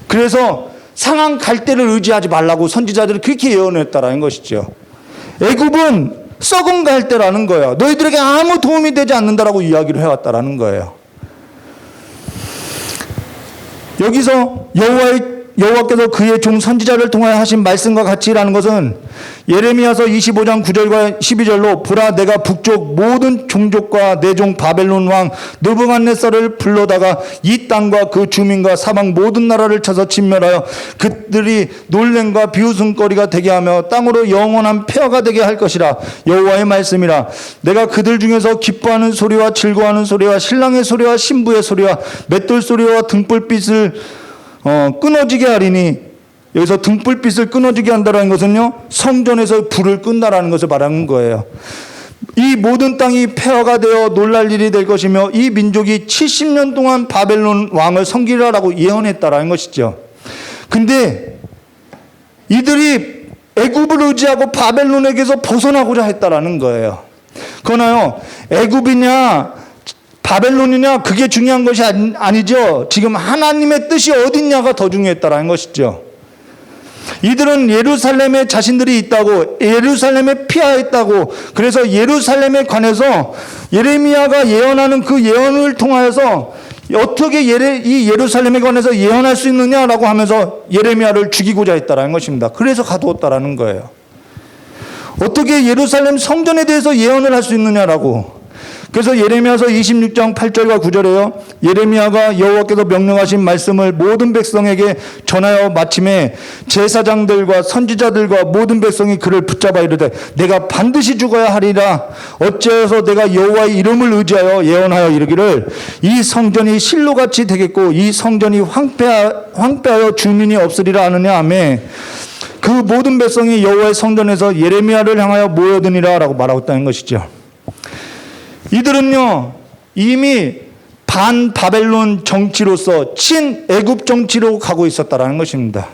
그래서 상한 갈대를 의지하지 말라고 선지자들이 그렇게 예언했다라는 것이죠. 애굽은 썩은 갈대라는 거예요. 너희들에게 아무 도움이 되지 않는다라고 이야기를 해왔다라는 거예요. 여기서 여호와께서 그의 종 선지자를 통하여 하신 말씀과 같이라는 것은 예레미야서 25장 9절과 12절로 보라 내가 북쪽 모든 종족과 내 종 바벨론 왕 느부갓네살을 불러다가 이 땅과 그 주민과 사방 모든 나라를 쳐서 진멸하여 그들이 놀램과 비웃음거리가 되게 하며 땅으로 영원한 폐허가 되게 할 것이라. 여호와의 말씀이라. 내가 그들 중에서 기뻐하는 소리와 즐거워하는 소리와 신랑의 소리와 신부의 소리와 맷돌 소리와 등불빛을 끊어지게 하리니, 여기서 등불빛을 끊어지게 한다는 것은요 성전에서 불을 끈다라는 것을 말하는 거예요. 이 모든 땅이 폐허가 되어 놀랄 일이 될 것이며 이 민족이 70년 동안 바벨론 왕을 섬기라라고 예언했다라는 것이죠. 근데 이들이 애굽을 의지하고 바벨론에게서 벗어나고자 했다라는 거예요. 그러나요 애굽이냐 바벨론이냐 그게 중요한 것이 아니죠. 지금 하나님의 뜻이 어딨냐가 더 중요했다라는 것이죠. 이들은 예루살렘에 자신들이 있다고, 예루살렘에 피하였다고, 그래서 예루살렘에 관해서 예레미야가 예언하는 그 예언을 통하여서 어떻게 이 예루살렘에 관해서 예언할 수 있느냐라고 하면서 예레미야를 죽이고자 했다라는 것입니다. 그래서 가두었다라는 거예요. 어떻게 예루살렘 성전에 대해서 예언을 할 수 있느냐라고. 그래서 예레미야서 26장 8절과 9절에요. 예레미야가 여호와께서 명령하신 말씀을 모든 백성에게 전하여 마침에 제사장들과 선지자들과 모든 백성이 그를 붙잡아 이르되 내가 반드시 죽어야 하리라. 어찌하여서 내가 여호와의 이름을 의지하여 예언하여 이르기를 이 성전이 실로같이 되겠고 이 성전이 황폐하여 주민이 없으리라 하느냐 하며 그 모든 백성이 여호와의 성전에서 예레미야를 향하여 모여드니라 라고 말하고 있다는 것이죠. 이들은요 이미 반 바벨론 정치로서 친 애굽 정치로 가고 있었다라는 것입니다.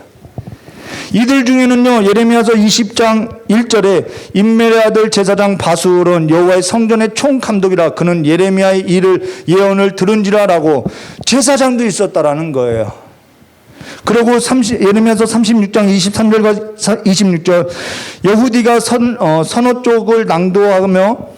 이들 중에는요 예레미야서 20장 1절에 임멜의 아들 제사장 바수론 여호와의 성전의 총감독이라 그는 예레미야의 예언을 들은지라라고 제사장도 있었다라는 거예요. 그리고 예레미야서 36장 23절과 26절 여후디가 선어 쪽을 낭독하며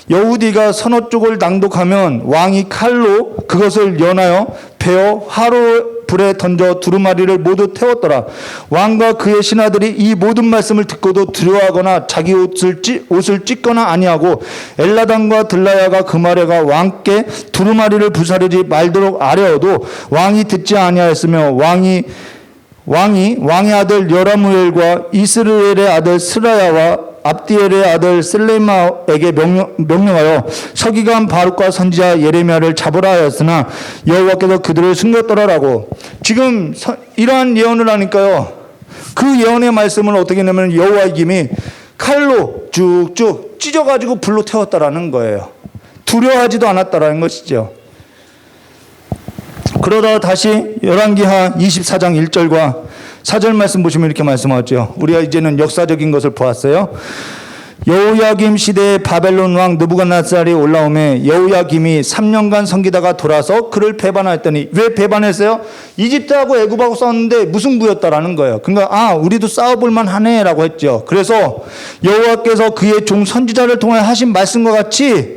여후디가 선어 쪽을 낭독하면 왕이 칼로 그것을 연하여 베어 화로 불에 던져 두루마리를 모두 태웠더라. 왕과 그의 신하들이 이 모든 말씀을 듣고도 두려워하거나 자기 옷을 찢거나 아니하고 엘라단과 들라야가 그 말에가 왕께 두루마리를 부사르지 말도록 아뢰어도 왕이 듣지 아니하였으며 왕의 아들 여라무엘과 이스르엘의 아들 스라야와 압디엘의 아들 셀레마에게 명령하여 서기관 바룩과 선지자 예레미야를 잡으라 하였으나 여호와께서 그들을 숨겼더라라고. 지금 이러한 예언을 하니까요 그 예언의 말씀을 어떻게 하냐면 여호와의 힘이 칼로 쭉쭉 찢어가지고 불로 태웠다라는 거예요. 두려워하지도 않았다라는 것이죠. 그러다 다시 열왕기하 24장 1절과 4절 말씀 보시면 이렇게 말씀하죠. 우리가 이제는 역사적인 것을 보았어요. 여호야김 시대에 바벨론 왕 느부갓네살이 올라오매 여호야김이 3년간 섬기다가 돌아서 그를 배반하였더니 왜 배반했어요? 이집트하고 애굽하고 싸웠는데 무승부였다라는 거예요. 그러니까 우리도 싸워볼 만하네라고 했죠. 그래서 여호와께서 그의 종 선지자를 통해 하신 말씀과 같이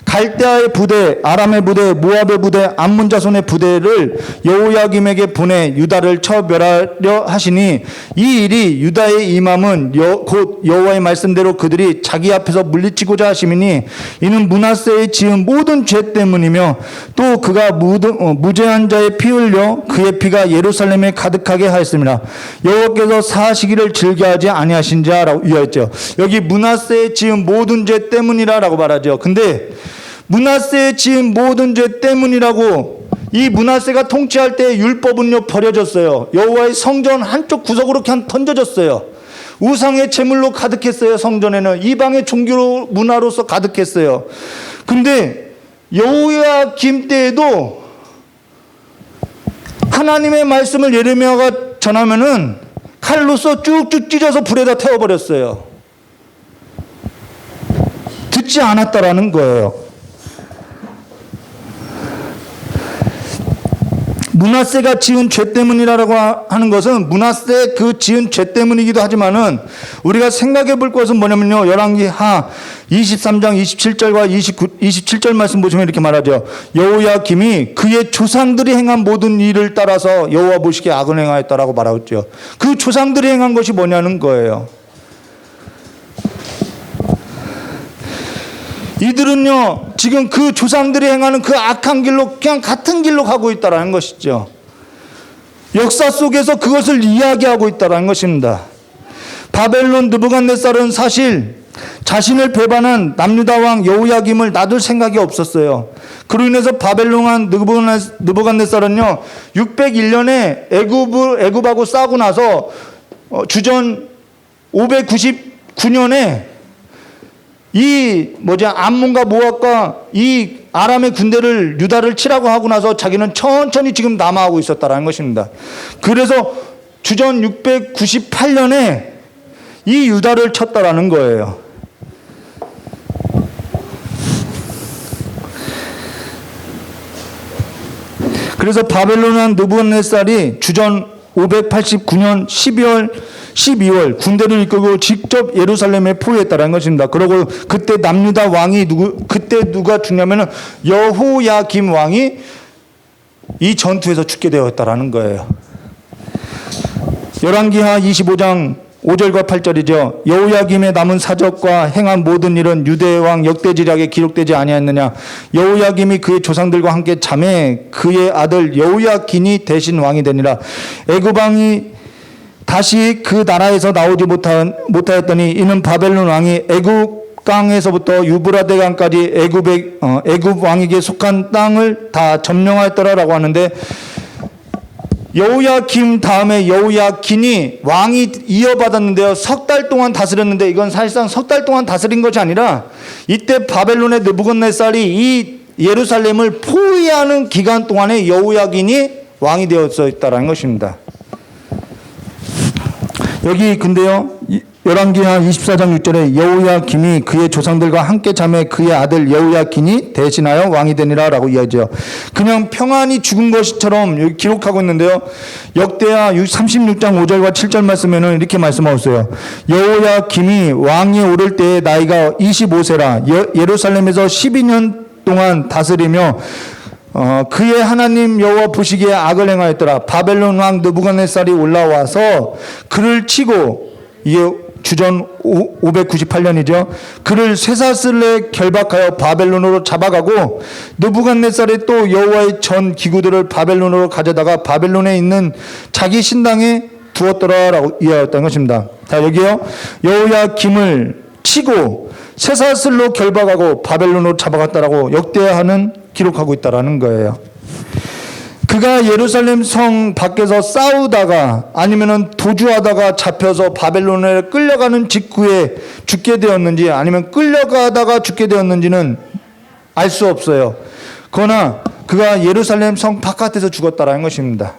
갈대아의 부대, 아람의 부대, 모압의 부대, 암몬 자손의 부대를 여호야김에게 보내 유다를 쳐 멸하려 하시니 이 일이 유다에 임함은 곧 여호와의 말씀대로 그들이 자기 앞에서 물리치고자 하심이니 이는 므낫세의 지은 모든 죄 때문이며 또 그가 무죄한 자의 피 흘려 그의 피가 예루살렘에 가득하게 하였습니다. 여호와께서 사하시기를 즐겨하지 아니하신 자라고 이어했죠. 여기 므낫세의 지은 모든 죄 때문이라고 말하죠. 근데 므낫세의 지은 모든 죄 때문이라고 이 므낫세가 통치할 때 율법은요 버려졌어요. 여호와의 성전 한쪽 구석으로 그냥 던져졌어요. 우상의 제물로 가득했어요. 성전에는 이방의 종교 문화로서 가득했어요. 근데 여호야김 때에도 하나님의 말씀을 예레미야가 전하면은 칼로서 쭉쭉 찢어서 불에다 태워버렸어요. 듣지 않았다라는 거예요. 므낫세가 지은 죄 때문이라고 하는 것은 므낫세 그 지은 죄 때문이기도 하지만은 우리가 생각해 볼 것은 뭐냐면요. 열왕기하 23장 27절과 27절 말씀 보시면 이렇게 말하죠. 여호야김이 그의 조상들이 행한 모든 일을 따라서 여호와 보시기에 악을 행하였다라고 말하고 있죠. 그 조상들이 행한 것이 뭐냐는 거예요. 이들은요 지금 그 조상들이 행하는 그 악한 길로 그냥 같은 길로 가고 있다라는 것이죠. 역사 속에서 그것을 이야기하고 있다라는 것입니다. 바벨론 느부갓네살은 사실 자신을 배반한 남유다 왕 여호야김을 놔둘 생각이 없었어요. 그로 인해서 바벨론 왕 느부갓네살은요 601년에 애굽하고 싸우고 나서 주전 599년에 암몬과 모압과 이 아람의 군대를 유다를 치라고 하고 나서 자기는 천천히 지금 남하하고 있었다라는 것입니다. 그래서 주전 698년에 이 유다를 쳤다라는 거예요. 그래서 바벨론 왕 느부갓네살이 주전 589년 12월 군대를 이끌고 직접 예루살렘에 포위했다는 것입니다. 그리고 그때 남유다 왕이 그때 누가 죽냐면은 여호야김 왕이 이 전투에서 죽게 되었다라는 거예요. 열왕기하 25장 5절과 8절이죠. 여호야김의 남은 사적과 행한 모든 일은 유대 왕 역대지략에 기록되지 아니하였느냐. 여호야김이 그의 조상들과 함께 잠에 그의 아들 여호야긴이 대신 왕이 되니라. 애굽 왕이 다시 그 나라에서 나오지 못하였더니 이는 바벨론 왕이 애굽 강에서부터 유브라데 강까지 애굽 왕에게 속한 땅을 다 점령하였더라라고 하는데, 여호야김 다음에 여호야긴이 왕이 이어받았는데요. 석 달 동안 다스렸는데, 이건 사실상 석 달 동안 다스린 것이 아니라 이때 바벨론의 느부갓네살이 이 예루살렘을 포위하는 기간 동안에 여호야긴이 왕이 되었었다라는 것입니다. 여기 근데요, 열왕기하 24장 6절에 여호야김이 그의 조상들과 함께 잠에 그의 아들 여호야긴이 대신하여 왕이 되니라 라고 이야기하죠. 그냥 평안히 죽은 것처럼 여기 기록하고 있는데요. 역대하 36장 5절과 7절 말씀에는 이렇게 말씀하고 있어요. 여호야김이 왕에 오를 때의 나이가 25세라 예루살렘에서 12년 동안 다스리며 그의 하나님 여호와 보시기에 악을 행하였더라. 바벨론 왕 느부갓네살이 올라와서 그를 치고, 이게 주전 598년이죠. 그를 쇠사슬에 결박하여 바벨론으로 잡아가고, 느부갓네살이 또 여호와의 전 기구들을 바벨론으로 가져다가 바벨론에 있는 자기 신당에 두었더라라고 이해하였다는 것입니다. 자, 여기요, 여호야김을 치고 쇠사슬로 결박하고 바벨론으로 잡아갔다라고 역대하는 기록하고 있다라는 거예요. 그가 예루살렘 성 밖에서 싸우다가 아니면은 도주하다가 잡혀서 바벨론에 끌려가는 직후에 죽게 되었는지, 아니면 끌려가다가 죽게 되었는지는 알 수 없어요. 그러나 그가 예루살렘 성 바깥에서 죽었다라는 것입니다.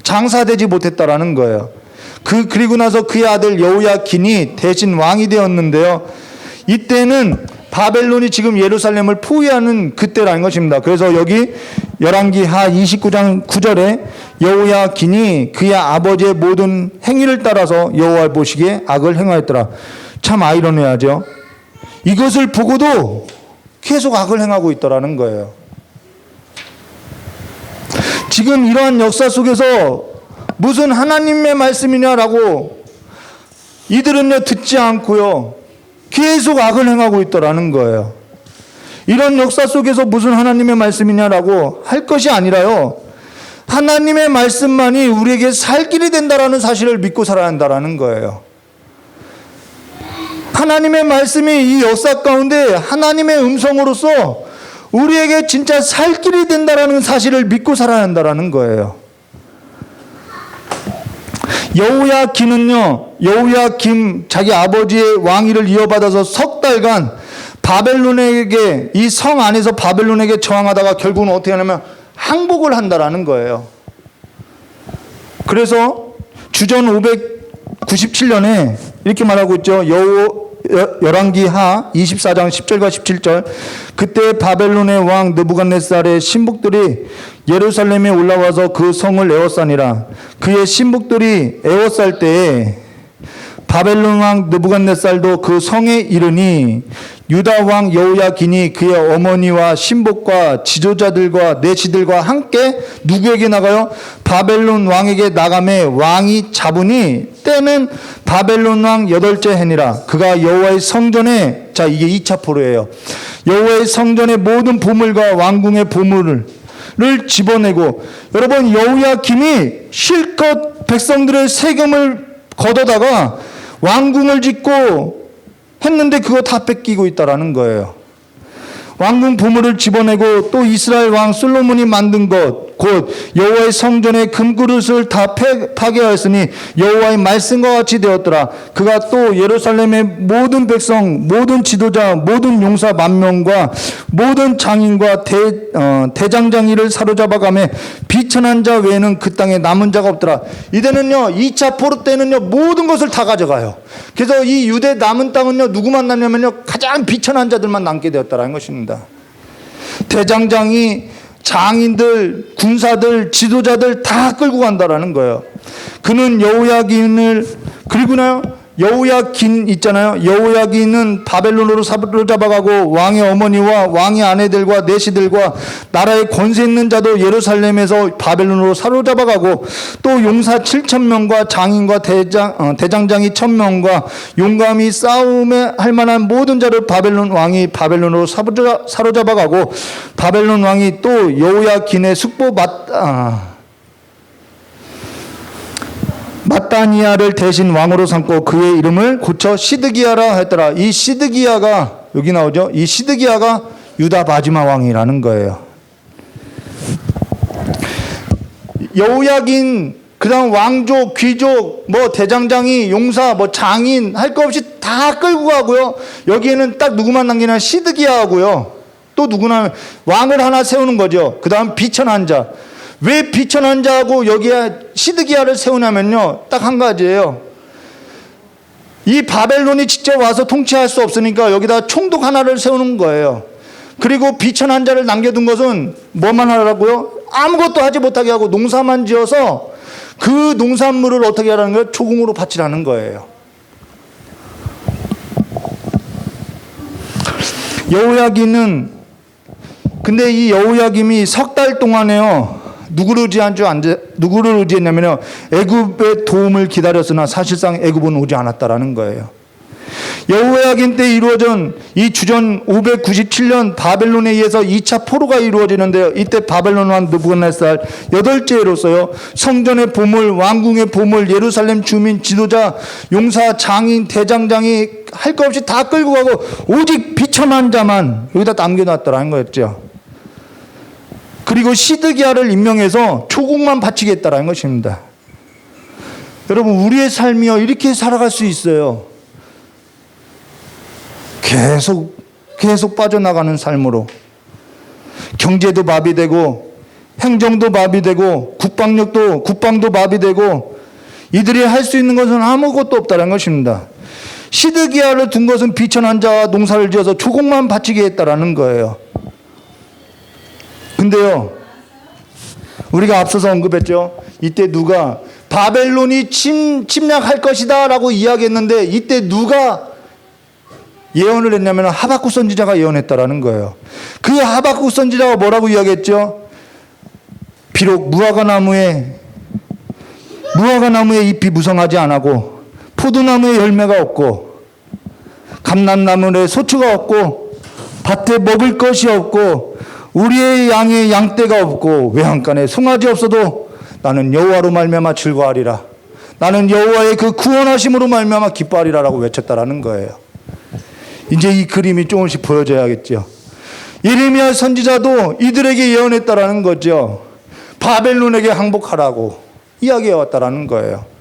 장사되지 못했다라는 거예요. 그리고 나서 그의 아들 여호야긴이 대신 왕이 되었는데요. 이때는 바벨론이 지금 예루살렘을 포위하는 그때라는 것입니다. 그래서 여기 열왕기하 29장 9절에 여호야긴이 그의 아버지의 모든 행위를 따라서 여호와 보시기에 악을 행하였더라. 참 아이러니하죠. 이것을 보고도 계속 악을 행하고 있더라는 거예요. 지금 이러한 역사 속에서 무슨 하나님의 말씀이냐라고 이들은요 듣지 않고요 계속 악을 행하고 있더라는 거예요. 이런 역사 속에서 무슨 하나님의 말씀이냐라고 할 것이 아니라요, 하나님의 말씀만이 우리에게 살 길이 된다라는 사실을 믿고 살아야 한다라는 거예요. 하나님의 말씀이 이 역사 가운데 하나님의 음성으로서 우리에게 진짜 살 길이 된다라는 사실을 믿고 살아야 한다라는 거예요. 여호야김 자기 아버지의 왕위를 이어받아서 석 달간 바벨론에게, 이 성 안에서 바벨론에게 저항하다가 결국은 어떻게 하냐면 항복을 한다라는 거예요. 그래서 주전 597년에 이렇게 말하고 있죠. 열왕기하 24장 10절과 17절. 그때 바벨론의 왕 느부갓네살의 신복들이 예루살렘에 올라와서 그 성을 에워싸니라. 그의 신복들이 에워쌀 때에 바벨론 왕 느부갓네살도 그 성에 이르니 유다 왕 여호야긴이 그의 어머니와 신복과 지도자들과 내시들과 함께 누구에게 나가요? 바벨론 왕에게 나가매 왕이 잡으니 때는 바벨론 왕 8째 해니라. 그가 여호와의 성전에, 자 이게 2차 포로예요. 여호와의 성전의 모든 보물과 왕궁의 보물을 집어내고, 여러분 여호야김이 실컷 백성들의 세금을 걷어다가 왕궁을 짓고 했는데 그거 다 뺏기고 있다라는 거예요. 왕궁 보물을 집어내고 또 이스라엘 왕 솔로몬이 만든 것 곧 여호와의 성전의 금그릇을 다 파괴하였으니 여호와의 말씀과 같이 되었더라. 그가 또 예루살렘의 모든 백성, 모든 지도자, 모든 용사 10,000명과 모든 장인과 대장장이를 사로잡아가며 비천한 자 외에는 그 땅에 남은 자가 없더라. 이때는요 2차 포로 때는요 모든 것을 다 가져가요. 그래서 이 유대 남은 땅은요 누구만 남냐면요 가장 비천한 자들만 남게 되었다라는 것입니다. 대장장이 장인들, 군사들, 지도자들 다 끌고 간다라는 거예요. 그는 여호야긴을 그리고나요. 여호야긴 있잖아요. 여호야긴은 바벨론으로 사로잡아가고 왕의 어머니와 왕의 아내들과 내시들과 나라의 권세 있는 자도 예루살렘에서 바벨론으로 사로잡아가고 또 용사 7,000명과 장인과 대장장이 1,000명과 용감히 싸움에 할 만한 모든 자를 바벨론 왕이 바벨론으로 사로잡아가고 바벨론 왕이 또 여호야긴의 숙부 마따니아를 대신 왕으로 삼고 그의 이름을 고쳐 시드기야라 했더라. 이 시드기야가 여기 나오죠. 이 시드기야가 유다 마지막 왕이라는 거예요. 여호야긴 그다음 왕족, 귀족, 뭐 대장장이, 용사, 뭐 장인 할 거 없이 다 끌고 가고요. 여기에는 딱 누구만 남기냐 시드기야하고요. 또 누구나 왕을 하나 세우는 거죠. 그다음 비천한 자. 왜 비천한 자하고 여기에 시드기야를 세우냐면요. 딱 한 가지예요. 이 바벨론이 직접 와서 통치할 수 없으니까 여기다 총독 하나를 세우는 거예요. 그리고 비천한 자를 남겨둔 것은 뭐만 하라고요? 아무것도 하지 못하게 하고 농사만 지어서 그 농산물을 어떻게 하라는 거예요? 조공으로 바치라는 거예요. 여호야긴은 근데 이 여호야김이 석 달 동안에요. 누구를 의지했냐면요. 애굽의 도움을 기다렸으나 사실상 애굽은 오지 않았다라는 거예요. 여호야긴 때 이루어진 이 주전 597년 바벨론에 의해서 2차 포로가 이루어지는데요. 이때 바벨론 왕 느부갓네살 8째로서요. 성전의 보물, 왕궁의 보물, 예루살렘 주민, 지도자, 용사, 장인, 대장장이 할 것 없이 다 끌고 가고 오직 비천한 자만 여기다 남겨놨다라는 거였죠. 그리고 시드기야를 임명해서 조국만 바치겠다라는 것입니다. 여러분 우리의 삶이요 이렇게 살아갈 수 있어요. 계속 빠져나가는 삶으로 경제도 마비되고 행정도 마비되고 국방도 마비되고 이들이 할 수 있는 것은 아무것도 없다는 것입니다. 시드기야를 둔 것은 비천한 자와 농사를 지어서 조국만 바치게 했다라는 거예요. 근데요, 우리가 앞서서 언급했죠. 이때 누가 바벨론이 침략할 것이다 라고 이야기했는데 이때 누가 예언을 했냐면 하박국 선지자가 예언했다라는 거예요. 그 하박국 선지자가 뭐라고 이야기했죠? 비록 무화과나무에 잎이 무성하지 않고 포도나무에 열매가 없고 감람나무에 소추가 없고 밭에 먹을 것이 없고 우리의 양에 양떼가 없고 외양간에 송아지 없어도 나는 여호와로 말미암아 즐거워하리라. 나는 여호와의 그 구원하심으로 말미암아 기뻐하리라라고 외쳤다라는 거예요. 이제 이 그림이 조금씩 보여져야겠죠. 예레미야 선지자도 이들에게 예언했다라는 거죠. 바벨론에게 항복하라고 이야기해 왔다라는 거예요.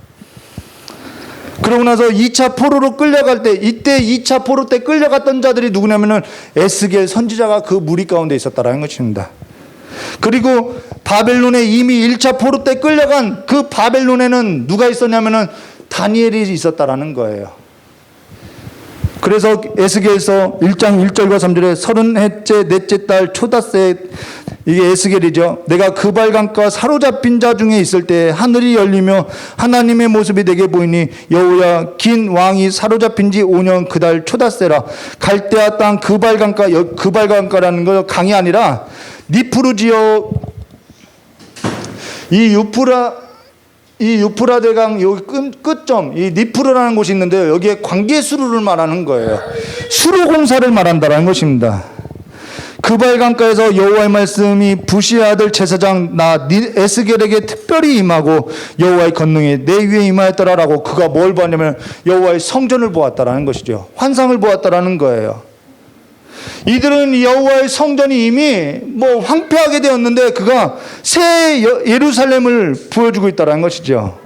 그러고 나서 2차 포로로 끌려갈 때 이때 2차 포로 때 끌려갔던 자들이 누구냐면은 에스겔 선지자가 그 무리 가운데 있었다라는 것입니다. 그리고 바벨론에 이미 1차 포로 때 끌려간 그 바벨론에는 누가 있었냐면은 다니엘이 있었다라는 거예요. 그래서 에스겔서 1장 1절과 3절에 30해째 넷째 달 초닷새 이게 에스겔이죠. 내가 그발강가 사로잡힌 자 중에 있을 때 하늘이 열리며 하나님의 모습이 내게 보이니 여호야긴 왕이 사로잡힌 지 5년 그 달 초닷새라. 갈대아 땅 그발강가라는 거 강이 아니라 니프루지어 이 유프라데강 여기 끝점 이 니프르라는 곳이 있는데요. 여기에 관계수로를 말하는 거예요. 수로 공사를 말한다라는 것입니다. 그발강가에서 여호와의 말씀이 부시의 아들 제사장 나 에스겔에게 특별히 임하고 여호와의 권능이 내 위에 임하였더라라고. 그가 뭘 보았냐면 여호와의 성전을 보았다라는 것이죠. 환상을 보았다라는 거예요. 이들은 여호와의 성전이 이미 황폐하게 되었는데 그가 새 예루살렘을 보여주고 있다는 것이죠.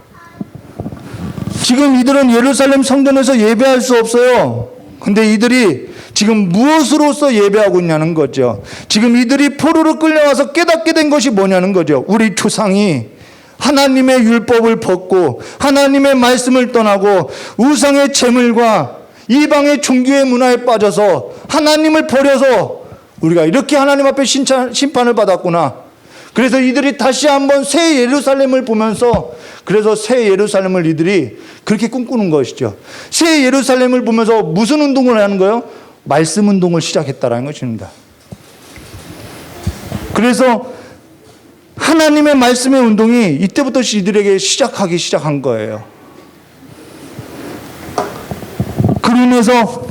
지금 이들은 예루살렘 성전에서 예배할 수 없어요. 근데 이들이 지금 무엇으로서 예배하고 있냐는 거죠. 지금 이들이 포로로 끌려와서 깨닫게 된 것이 뭐냐는 거죠. 우리 조상이 하나님의 율법을 벗고 하나님의 말씀을 떠나고 우상의 제물과 이방의 종교의 문화에 빠져서 하나님을 버려서 우리가 이렇게 하나님 앞에 심판을 받았구나. 그래서 이들이 다시 한번 새 예루살렘을 보면서, 그래서 새 예루살렘을 이들이 그렇게 꿈꾸는 것이죠. 새 예루살렘을 보면서 무슨 운동을 하는 거예요? 말씀 운동을 시작했다라는 것입니다. 그래서 하나님의 말씀의 운동이 이때부터 이들에게 시작한 거예요. 그로 인해서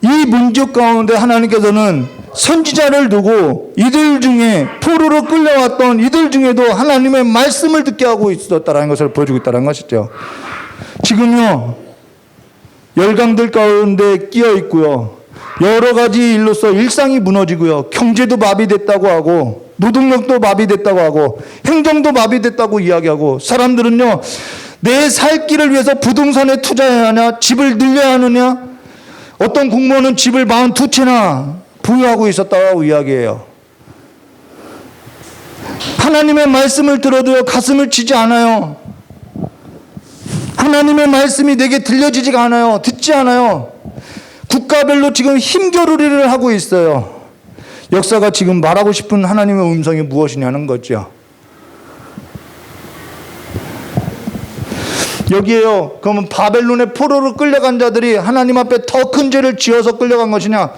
이 문제 가운데 하나님께서는 선지자를 두고 이들 중에 포로로 끌려왔던 이들 중에도 하나님의 말씀을 듣게 하고 있었다는 것을 보여주고 있다는 것이죠. 지금요, 열강들 가운데 끼어 있고요, 여러 가지 일로서 일상이 무너지고요, 경제도 마비됐다고 하고, 노동력도 마비됐다고 하고, 행정도 마비됐다고 이야기하고, 사람들은요, 내 살 길을 위해서 부동산에 투자해야 하냐, 집을 늘려야 하느냐, 어떤 공무원은 집을 42채나 보유하고 있었다고 이야기해요. 하나님의 말씀을 들어도요, 가슴을 치지 않아요. 하나님의 말씀이 내게 들려지지가 않아요. 듣지 않아요. 국가별로 지금 힘겨루기를 하고 있어요. 역사가 지금 말하고 싶은 하나님의 음성이 무엇이냐는 거죠. 여기에요. 그러면 바벨론의 포로로 끌려간 자들이 하나님 앞에 더 큰 죄를 지어서 끌려간 것이냐?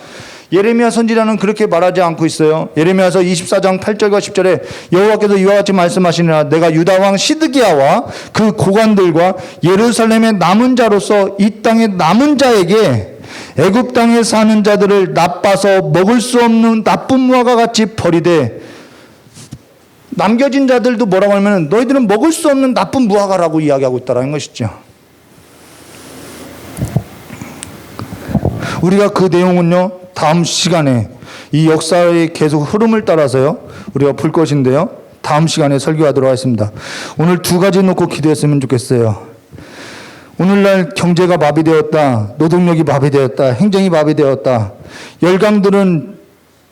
예레미야 선지자는 그렇게 말하지 않고 있어요. 예레미야서 24장 8절과 10절에 여호와께서 이와 같이 말씀하시니라. 내가 유다 왕 시드기야와 그 고관들과 예루살렘의 남은 자로서 이 땅의 남은 자에게 애굽 땅에 사는 자들을 나빠서 먹을 수 없는 나쁜 무화과 같이 버리되, 남겨진 자들도 뭐라고 하면 너희들은 먹을 수 없는 나쁜 무화과라고 이야기하고 있다는 것이죠. 우리가 그 내용은요, 다음 시간에 이 역사의 계속 흐름을 따라서요, 우리가 볼 것인데요, 다음 시간에 설교하도록 하겠습니다. 오늘 두 가지 놓고 기도했으면 좋겠어요. 오늘날 경제가 마비되었다, 노동력이 마비되었다, 행정이 마비되었다, 열강들은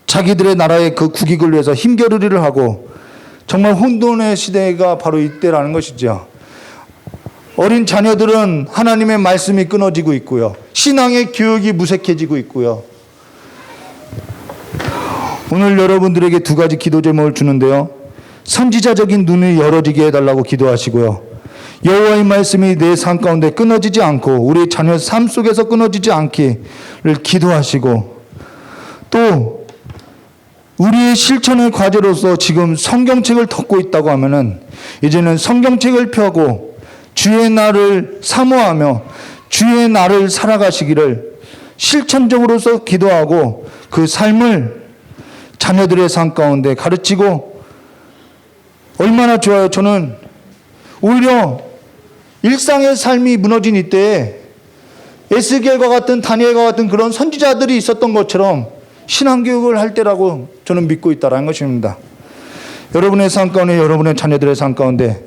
자기들의 나라의 그 국익을 위해서 힘겨루기를 하고, 정말 혼돈의 시대가 바로 이때라는 것이죠. 어린 자녀들은 하나님의 말씀이 끊어지고 있고요, 신앙의 교육이 무색해지고 있고요. 오늘 여러분들에게 두 가지 기도 제목을 주는데요, 선지자적인 눈이 열어지게 해달라고 기도하시고요, 여호와의 말씀이 내 삶 가운데 끊어지지 않고 우리 자녀 삶 속에서 끊어지지 않기를 기도하시고, 또 우리의 실천의 과제로서 지금 성경책을 덮고 있다고 하면은 이제는 성경책을 펴고 주의 날을 사모하며 주의 날을 살아가시기를 실천적으로서 기도하고, 그 삶을 자녀들의 삶 가운데 가르치고, 얼마나 좋아요. 저는 오히려 일상의 삶이 무너진 이때에 에스겔과 같은 다니엘과 같은 그런 선지자들이 있었던 것처럼 신앙교육을 할 때라고 저는 믿고 있다는 것입니다. 여러분의 삶 가운데, 여러분의 자녀들의 삶 가운데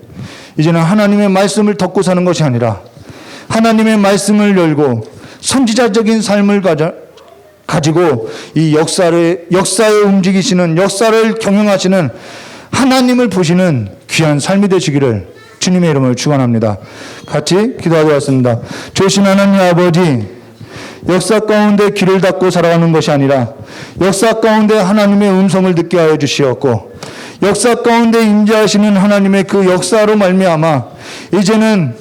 이제는 하나님의 말씀을 덮고 사는 것이 아니라 하나님의 말씀을 열고 선지자적인 삶을 가지고 이 역사에 움직이시는, 역사를 경영하시는 하나님을 보시는 귀한 삶이 되시기를 주님의 이름으로 축원합니다. 같이 기도하겠습니다. 좋으신 하나님 아버지, 역사 가운데 귀를 닫고 살아가는 것이 아니라 역사 가운데 하나님의 음성을 듣게 하여 주시었고, 역사 가운데 임재하시는 하나님의 그 역사로 말미암아 이제는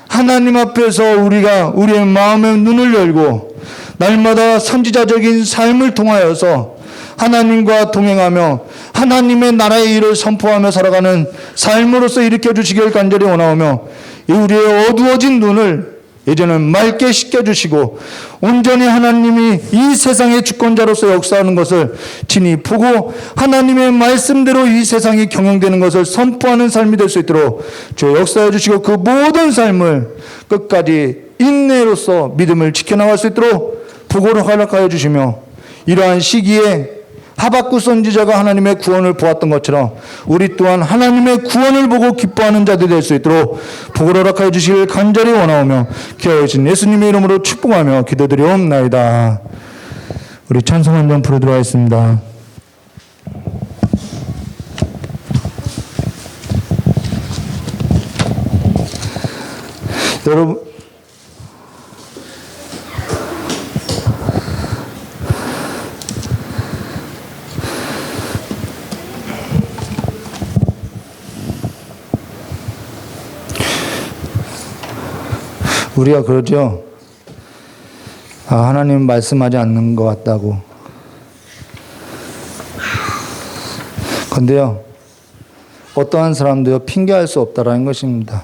하나님 앞에서 우리가 우리의 마음의 눈을 열고 날마다 선지자적인 삶을 통하여서 하나님과 동행하며 하나님의 나라의 일을 선포하며 살아가는 삶으로서 일으켜 주시길 간절히 원하오며, 우리의 어두워진 눈을 이제는 맑게 씻겨주시고 온전히 하나님이 이 세상의 주권자로서 역사하는 것을 친히 보고 하나님의 말씀대로 이 세상이 경영되는 것을 선포하는 삶이 될 수 있도록 주 역사해 주시고, 그 모든 삶을 끝까지 인내로서 믿음을 지켜나갈 수 있도록 보고를 허락하여 주시며, 이러한 시기에 하박국 선지자가 하나님의 구원을 보았던 것처럼 우리 또한 하나님의 구원을 보고 기뻐하는 자들이 될 수 있도록 복을 허락하여 주시길 간절히 원하오며, 귀하신 예수님의 이름으로 축복하며 기도드리옵나이다. 우리 찬송 한 번 부르도록 하겠습니다. 여러분, 우리가 그러죠. 하나님 말씀하지 않는 것 같다고. 근데요, 어떠한 사람도요, 핑계할 수 없다라는 것입니다.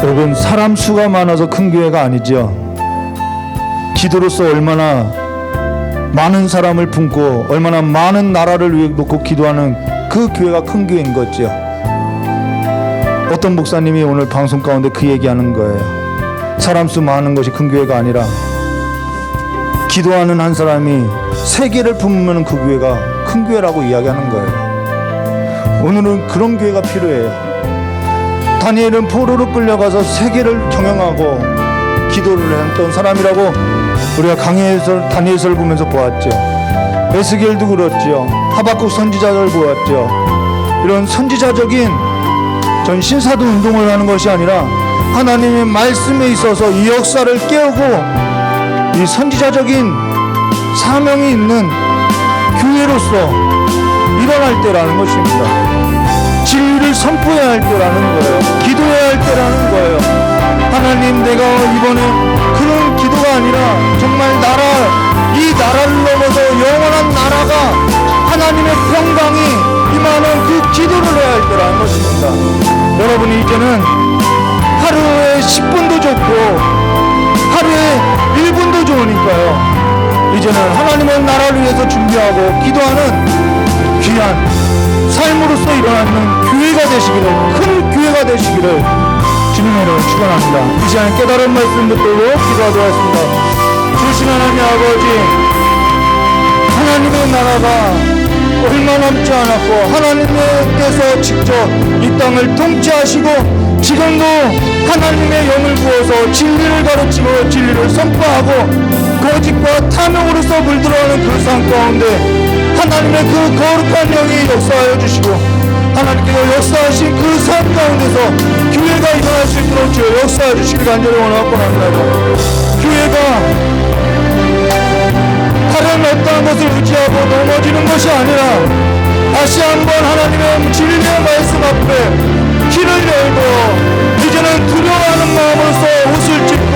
여러분, 사람 수가 많아서 큰 교회가 아니죠. 기도로서 얼마나 많은 사람을 품고 얼마나 많은 나라를 위해 놓고 기도하는 그 교회가 큰 교회인 거죠. 어떤 목사님이 오늘 방송 가운데 그 얘기하는 거예요. 사람 수 많은 것이 큰 교회가 아니라 기도하는 한 사람이 세계를 품으면 그 교회가 큰 교회라고 이야기하는 거예요. 오늘은 그런 교회가 필요해요. 다니엘은 포로로 끌려가서 세계를 경영하고 기도를 했던 사람이라고 우리가 강해에서 다니엘서를 보면서 보았죠. 에스겔도 그렇죠. 하박국 선지자를 보았죠. 이런 선지자적인 전 신사도 운동을 하는 것이 아니라 하나님의 말씀에 있어서 이 역사를 깨우고 이 선지자적인 사명이 있는 교회로서 일어날 때라는 것입니다. 진리를 선포해야 할 때라는 거예요. 기도해야 할 때라는 거예요. 하나님, 내가 이번에 그런 기도가 아니라 정말 이 나라를 넘어서 영원한 나라가 하나님의 평강이 임하는 그 기도를 해야 할 때라는 것입니다. 여러분이 이제는 하루에 10분도 좋고 하루에 1분도 좋으니까요. 이제는 하나님의 나라를 위해서 준비하고 기도하는 귀한 삶으로서 일어나는 교회가 되시기를, 큰 교회가 되시기를 주님의 이름으로 축원합니다. 이 시간 깨달은 말씀 붙들고 기도하도록 하겠습니다. 주신 하나님 아버지, 하나님의 나라가 얼마 남지 않았고 하나님께서 직접 이 땅을 통치하시고 지금도 하나님의 영을 부어서 진리를 가르치고 진리를 선포하고 거짓과 탐욕으로서 물들어가는 그 삶 가운데 하나님의 그 거룩한 영이 역사하여 주시고 하나님께서 역사하신 그 삶 가운데서 교회가 일어날 수 있도록 주여 역사해 주시길 간절히 원하옵나이다. 교회가 다른 어떠한 것을 의지하고 넘어지는 것이 아니라 다시 한번 하나님의 진리의 말씀 앞에 길을 열고 이제는 두려워하는 마음으로서 옷을 찢고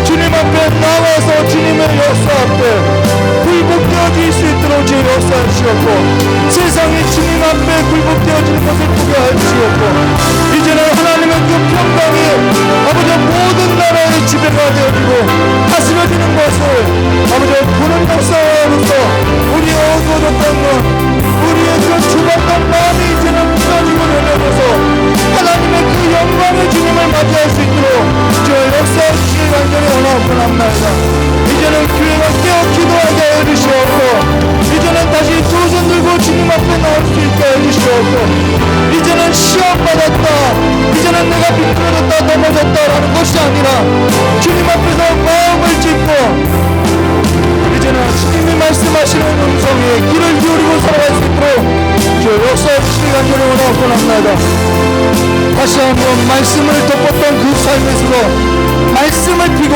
주님 앞에 나와서 주님의 역사 앞에 불복되어질 수 있도록 주여 역사하시옵고 세상이 주님 앞에 굴복되어지는 것을 보게 하시옵고 이제는 하나님의 그 평강이 아버지 모든 나라의 지배가 되어지고 다스려지는 것을 아버지 보는 역사로서 우리의 어두워졌던 것 우리의 그 조각한 마음이 이제는 부서지고 열려져서 하나님의 그 영광의 주님을 맞이할 수 있도록 저 역사하시길 간절히 원하옵나이다. 이제는 교회가 깨어 기도하게 해주시옵고 이제는 다시 두 손 들고 주님 앞에 나올 수 있게 해주시옵고 이제는 시험받았다 이제는 내가 비틀어졌다 넘어졌다라는 것이 아니라 주님 앞에서 마음을 짚고 이제는 주님이 말씀하시는 음성에 귀를 기울이고 살아갈 수 있도록 저 역사의 주시를 간절히 원하옵나이다. 다시 한번 말씀을 덮었던 그 삶에서도 말씀을 피고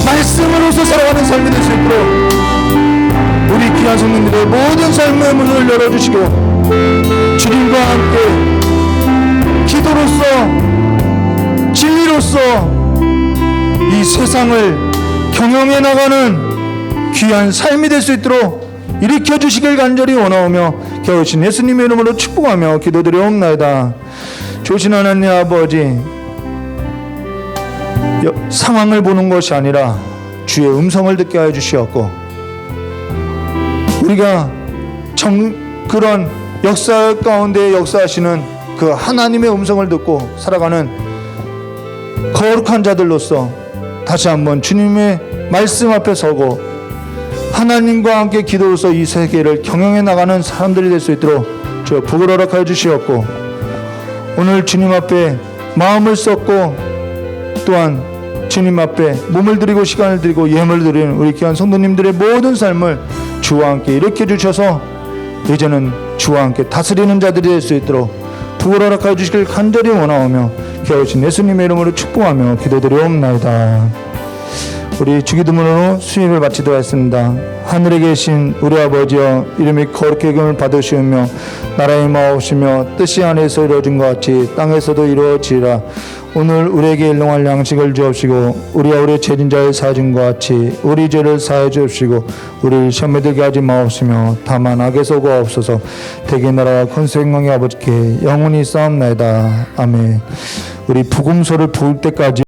말씀으로서 살아가는 삶이 될 수 있도록 우리 귀한 성도님들의 모든 삶의 문을 열어주시고 주님과 함께 기도로서 진리로서 이 세상을 경영해 나가는 귀한 삶이 될 수 있도록 일으켜 주시길 간절히 원하오며 겨우신 예수님의 이름으로 축복하며 기도드리옵나이다. 조신 하나님 아버지 상황을 보는 것이 아니라 주의 음성을 듣게 하여 주시옵고 우리가 그런 역사 가운데 역사하시는 그 하나님의 음성을 듣고 살아가는 거룩한 자들로서 다시 한번 주님의 말씀 앞에 서고 하나님과 함께 기도로서 이 세계를 경영해 나가는 사람들이 될 수 있도록 저 복을 허락하여 주시옵고 오늘 주님 앞에 마음을 쏟고 또한 주님 앞에 몸을 드리고 시간을 드리고 예물을 드리는 우리 귀한 성도님들의 모든 삶을 주와 함께 일으켜 주셔서 이제는 주와 함께 다스리는 자들이 될 수 있도록 복을 허락하여 주시길 간절히 원하오며 겨우신 예수님의 이름으로 축복하며 기도드리옵나이다. 우리 주기도문으로 수임을 마치도록 하겠습니다. 하늘에 계신 우리 아버지여 이름이 거룩히 여김을 받으시오며 나라의 마옵시며 뜻이 하늘에서 이루어진 것 같이 땅에서도 이루어지리라. 오늘 우리에게 일용할 양식을 주옵시고 우리와 우리 죄진 자를 사하신 것 같이 우리 죄를 사해 주옵시고 우리를 시험에 들게 하지 마옵시며 다만 악에서 구하옵소서. 대개 나라와 권세 영광의 아버지께 영원히 싸움나이다. 아멘. 우리 복음서를 부을 때까지